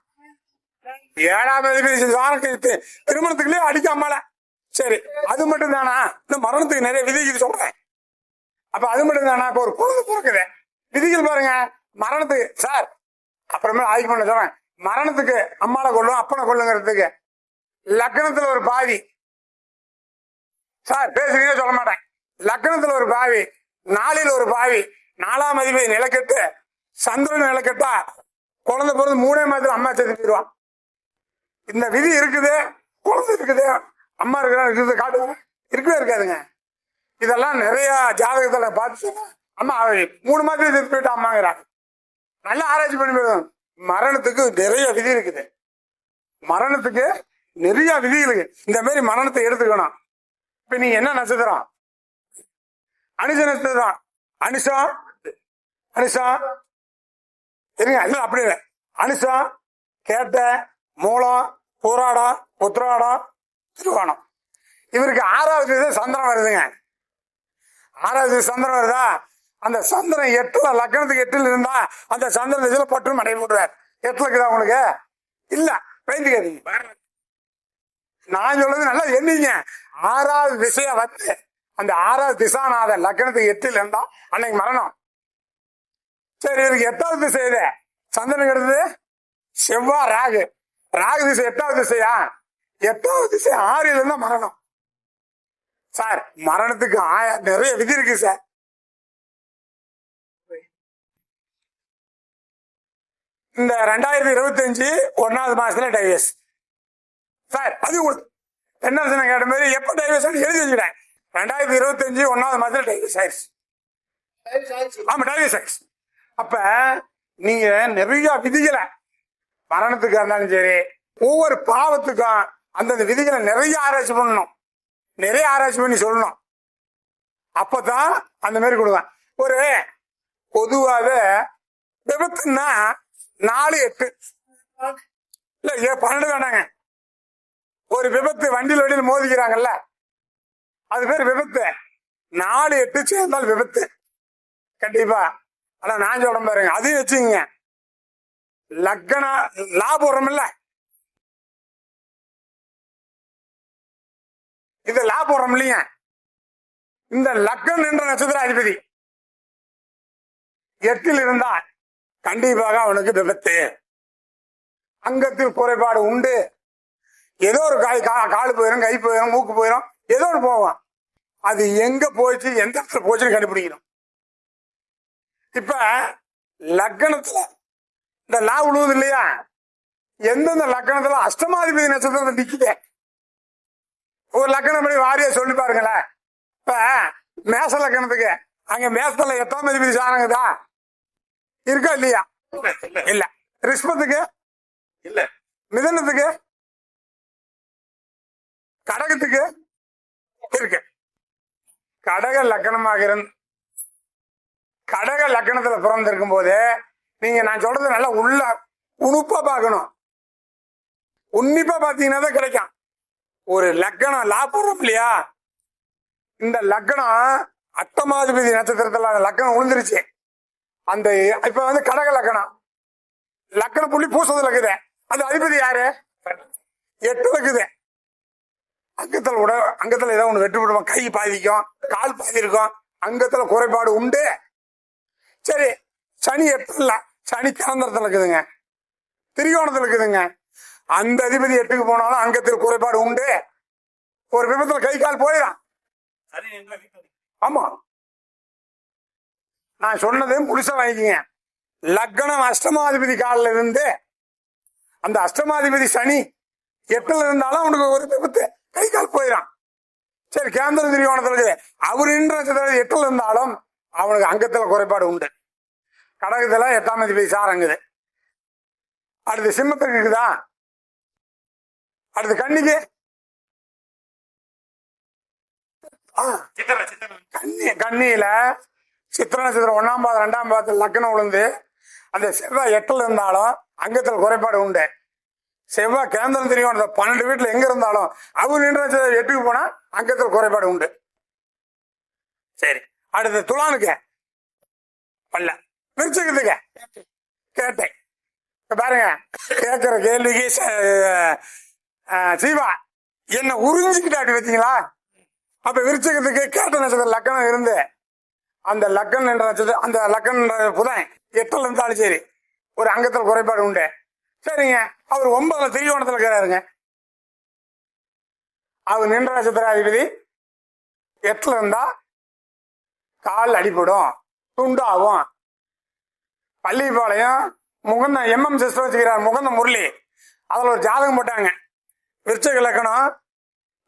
7ஆம் அதிபதி திருமணத்துக்குள்ளே அடிக்க அம்மால. சரி, அது மட்டும் தானா? இந்த மரணத்துக்கு நிறைய விதிகள் சொல்றேன். அப்ப அது மட்டும் தானா? இப்ப ஒரு குழந்தை பிறக்குது, விதிகள் பாருங்க. மரணத்துக்கு சார் அப்புறமே ஆய்வு பண்ண சொல்றேன், மரணத்துக்கு அம்மால கொள்ளும் அப்பனை கொள்ளுங்கிறதுக்கு லக்னத்துல ஒரு பாவி சார் பேசுறீங்க சொல்ல மாட்டேன். லக்னத்துல ஒரு பாவி, நாளில் ஒரு பாவி, 4ஆம் அதிபதி நிலக்கெட்டு சந்திரன் நிலக்கெட்டா குழந்தை பிறந்து 3 மாதத்துல அம்மா செத்து போயிடுவான். இந்த விதி இருக்குது, குழந்தை இருக்குது, அம்மா இருக்கிற காட்டுவாங்க, இருக்கவே இருக்காதுங்க. இதெல்லாம் நிறைய ஜாதகத்துல பார்த்து அம்மா 3 மாதத்துல செத்து போயிட்டா அம்மாங்கிறாங்க. நல்லா ஆராய்ச்சி பண்ணி போயிடும். மரணத்துக்கு நிறைய விதி இருக்குது, மரணத்துக்கு நிறைய விதி இருக்கு. இந்த மாதிரி மரணத்தை எடுத்துக்கணும். இப்ப நீங்க என்ன நட்சத்திரம்? அனுஷ நட்சத்திரம். அனுஷம் இருங்க, இல்ல அப்படி இல்லை. அனுஷம், கேட்ட, மூலம், பூராடம், உத்திராடம், திருவோணம். இவருக்கு 6வது சந்திரன் வருதுங்க. 6வது சந்திரன் வருதா? அந்த சந்திரன் 8ல லக்னத்துக்கு 8ல் இருந்தா அந்த சந்திரன் திசையில பட்டு மடை போடுவார். 8ல இருக்குதா உங்களுக்கு? இல்ல, பயந்துக்காதீங்க. நான் சொல்றது நல்லா எண்ணிங்க. 6வது திசைய வந்து அந்த 6வது திசாநாத லக்னத்துக்கு 8ல் இருந்தா அன்னைக்கு மரணம். சரி, இதுக்கு 8வது திசை இது சந்திரன் எடுத்தது செவ்வாய் ராகு. ராகு திசை 8வது திசையா? 8வது திசை 6ல் இருந்தா மரணம். சார் மரணத்துக்கு நிறைய விதி இருக்கு சார். இந்த 2025 1வது மாசத்துல டைவர்ஸ் சார். அது என்ன கேட்ட மாதிரி எப்ப டைவர்ஸ் எழுதி வச்சுட்டேன். 2025 1வது மாசத்துல டைவர்ஸ் ஆயிடுச்சு. ஆமா, டைவர்ஸ் ஆயிடுச்சு. அப்ப நீங்க நிறைய விதிகளை மரணத்துக்கு இருந்தாலும் சரி ஒவ்வொரு பாவத்துக்கும் அந்தந்த விதிகளை நிறைய ஆராய்ச்சி பண்ணணும், நிறைய ஆராய்ச்சி பண்ணி சொல்லணும். அப்பதான் அந்த மாதிரி கொடுங்க. ஒரு பொதுவாக விபத்துன்னா 4, 8 இல்ல 12 வேணாங்க. ஒரு விபத்து வண்டியில் மோதிக்கிறாங்கல்ல, அது பேர் விபத்து. 4, 8 சேர்ந்தால் விபத்து கண்டிப்பா. ஆனா நான் சொல்றேன் பாருங்க, அதையும் வச்சுங்க. லக்ன லாபம் இல்ல, இது லாபம் இல்லைங்க. இந்த லக்னம் என்ற நட்சத்திர அதிபதி 8 இருந்தா கண்டிப்பாக அவனுக்கு விபத்து. அங்கத்தில் குறைபாடு உண்டு. ஏதோ ஒரு கால் போயிடும், கை போயிடும், மூக்கு போயிடும், ஏதோ ஒன்று போவான். அது எங்க போயிடுச்சு, எந்த இடத்துல போச்சுன்னு கண்டுபிடிக்கணும். இப்ப லக்னத்துல இந்த லா உழுவுது இல்லையா, எந்தெந்த லக்னத்துல அஷ்டமாதிபதி நட்சத்திரம் நிக்குதே, ஒரு லக்னம் படி வாரியா சொல்லி பாருங்களேன். இப்ப மேச லக்னத்துக்கு அங்க மேசத்துல 8ஆம் அதிபதி சாரங்குதா இருக்கா இல்லையா? இல்ல. ரிஷபத்துக்கு இல்ல. மிதனத்துக்கு, கடகத்துக்கு இருக்கு. கடக லக்கணமாக கடக லக்கணத்துல பிறந்திருக்கும் போது நீங்க நான் சொல்றது நல்லா உள்ள உணுப்பா பார்க்கணும். உன்னிப்பா பாத்தீங்கன்னா தான் கிடைக்கும். ஒரு லக்கணம் லா போடுறோம் இல்லையா, இந்த லக்கணம் அட்டமாதிபதி நட்சத்திரத்துல அந்த லக்கணம் விழுந்துருச்சு. அந்த இப்ப வந்து கடக லக்கண புள்ளி பூசத்துல இருக்குது. அந்த அதிபதி யாரு? 8 இருக்குது. அங்கத்துல ஏதோ ஒண்ணு வெட்டு விடுவோம், கை பாதிக்கும், கால் பாதி இருக்கும், அங்கத்துல குறைபாடு உண்டு. சரி, சனி 8 சனி கேந்திரத்துல இருக்குதுங்க, திரிகோணத்துல இருக்குதுங்க. அந்த அதிபதி 8க்கு போனாலும் அங்கத்தில் குறைபாடு உண்டு. ஒரு விபத்துல கை கால் போயிடும். ஆமா, நான் சொன்னது முழுசா வாங்கிக்கீங்க. லக்னம் அஷ்டமாதிபதி காலில் இருந்து அந்த அஷ்டமாதிபதி சனி 8 இருந்தாலும் அவனுக்கு ஒரு விபத்து கை கால் போயிடான். சரி, கேந்திர திரிகோணத்துல இருக்குது, அவர் இன்ற 8 இருந்தாலும் அவனுக்கு அங்கத்துல குறைபாடு உண்டு. கடகத்துல 8ஆம் அதிபதி சாரங்குது. அடுத்து சிம்மத்துக்கு இருக்குதா? அடுத்து கன்னிக்கு, கன்னியில சித்திர நட்சத்திரம் 1ஆம் பாதம் 2ஆம் பாதத்தில் லக்னம் விழுந்து அந்த செவ்வாய் 8 இருந்தாலும் அங்கத்துல குறைபாடு உண்டு. செவ்வாய் கேந்திரம் திரிகோணத்துல 12 வீட்டுல எங்க இருந்தாலும் அவர் நின்ற 8க்கு போனா அங்கத்துல குறைபாடு உண்டு. சரி, அடுத்து துலானுக்கு பல்ல, விருச்சிகத்துக்கு கேட்டை. பாருங்க, கேட்கிற கேள்விக்கு சீவா என்ன உறிஞ்சிக்கிட்டாட்டி வச்சீங்களா? அப்ப விருச்சிகத்துக்கு கேட்ட நட்சத்திரம் லக்கணம் இருந்து அந்த லக்கன் என்ற நட்சத்திரம், அந்த லக்கன் புதன் 8 இருந்தாலும் சரி ஒரு அங்கத்தில் குறைபாடு உண்டு. சரிங்க, அவர் 9 திரிகோணத்துல இருக்கிறாருங்க. அவர் நின்ற நட்சத்திர அதிபதி 8 இருந்தா கால் அடிப்படும், துண்டாகும். பள்ளிப்பாளையம் முகந்த MM சிஸ்டம் வச்சுக்கிறார், முகந்த முரளி. அதுல ஒரு ஜாதகம் போட்டாங்க. விருச்சிக லக்கணம்,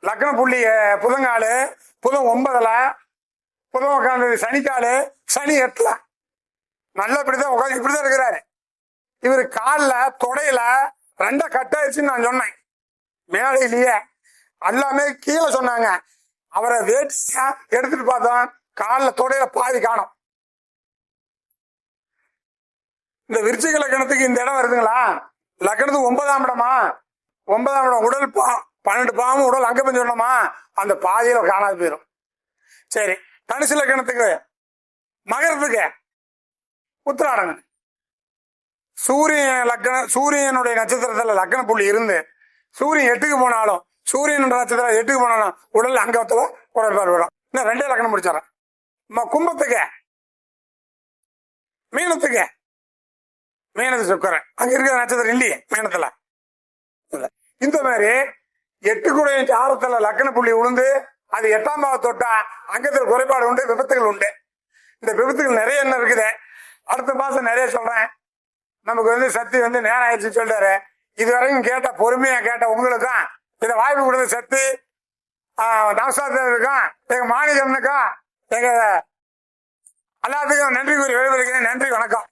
லக்கண புள்ளி புதங்காலு, புதன் 9, புதன் உட்காந்து சனிக்காலு, சனி 8. நல்லா இப்படிதான் உட்காந்து இப்படிதான் இருக்கிறாரு. இவரு காலில் தொடையில 2 கட்டாயிருச்சுன்னு நான் சொன்னேன். மேலையிலேயே எல்லாமே கீழே சொன்னாங்க. அவரை வேட்டியா எடுத்துட்டு பார்த்தோம், காலில் தொடையில பாதி காணும். இந்த விருச்சிக லக்கணத்துக்கு இந்த இடம் வருதுங்களா? லக்கணத்துக்கு 9ஆம் இடமா? 9ஆம் இடம் உடல் 12 பாவம் உடல் அங்க போய் சொன்னோமா, அந்த பாதியில காணாது போயிடும். சரி, தனுசு லக்கணத்துக்கு மகரத்துக்கு உத்திராடங்க. சூரியனுடைய நட்சத்திரத்துல லக்கண புள்ளி இருந்து சூரியன் 8க்கு போனாலும், சூரியன் நட்சத்திரம் 8க்கு போனாலும் உடல் அங்கத்துல குறைபாடு வரும். இன்னும் 2 லக்கணம் முடிச்சாரன். கும்பத்துக்கு, மீனத்துக்கு, மீனத்து சுக்கரன் அங்க இருக்கிற நட்சத்திரம் இல்லையே மீனத்துல. இந்த மாதிரி 8 சாரத்துல லக்கண புள்ளி உளுந்து அது 8ஆம் பாவம் தொட்டா அங்கத்தில் குறைபாடு உண்டு, விபத்துகள் உண்டு. இந்த விபத்துகள் நிறைய என்ன இருக்குது, அடுத்த மாசம் நிறைய சொல்றேன். நமக்கு வந்து சக்தி வந்து நேரம் ஆயிடுச்சு சொல்றாரு. இதுவரைக்கும் கேட்ட பொறுமையா கேட்ட உங்களுக்கும் இதை வாய்ப்பு கொடுத்த சக்தி நமஸ்காரத்துக்கும் எங்க மாநிலனுக்கும் எங்க எல்லாத்துக்கும் நன்றி கூறி விடைபெறுகிறேன். நன்றி, வணக்கம்.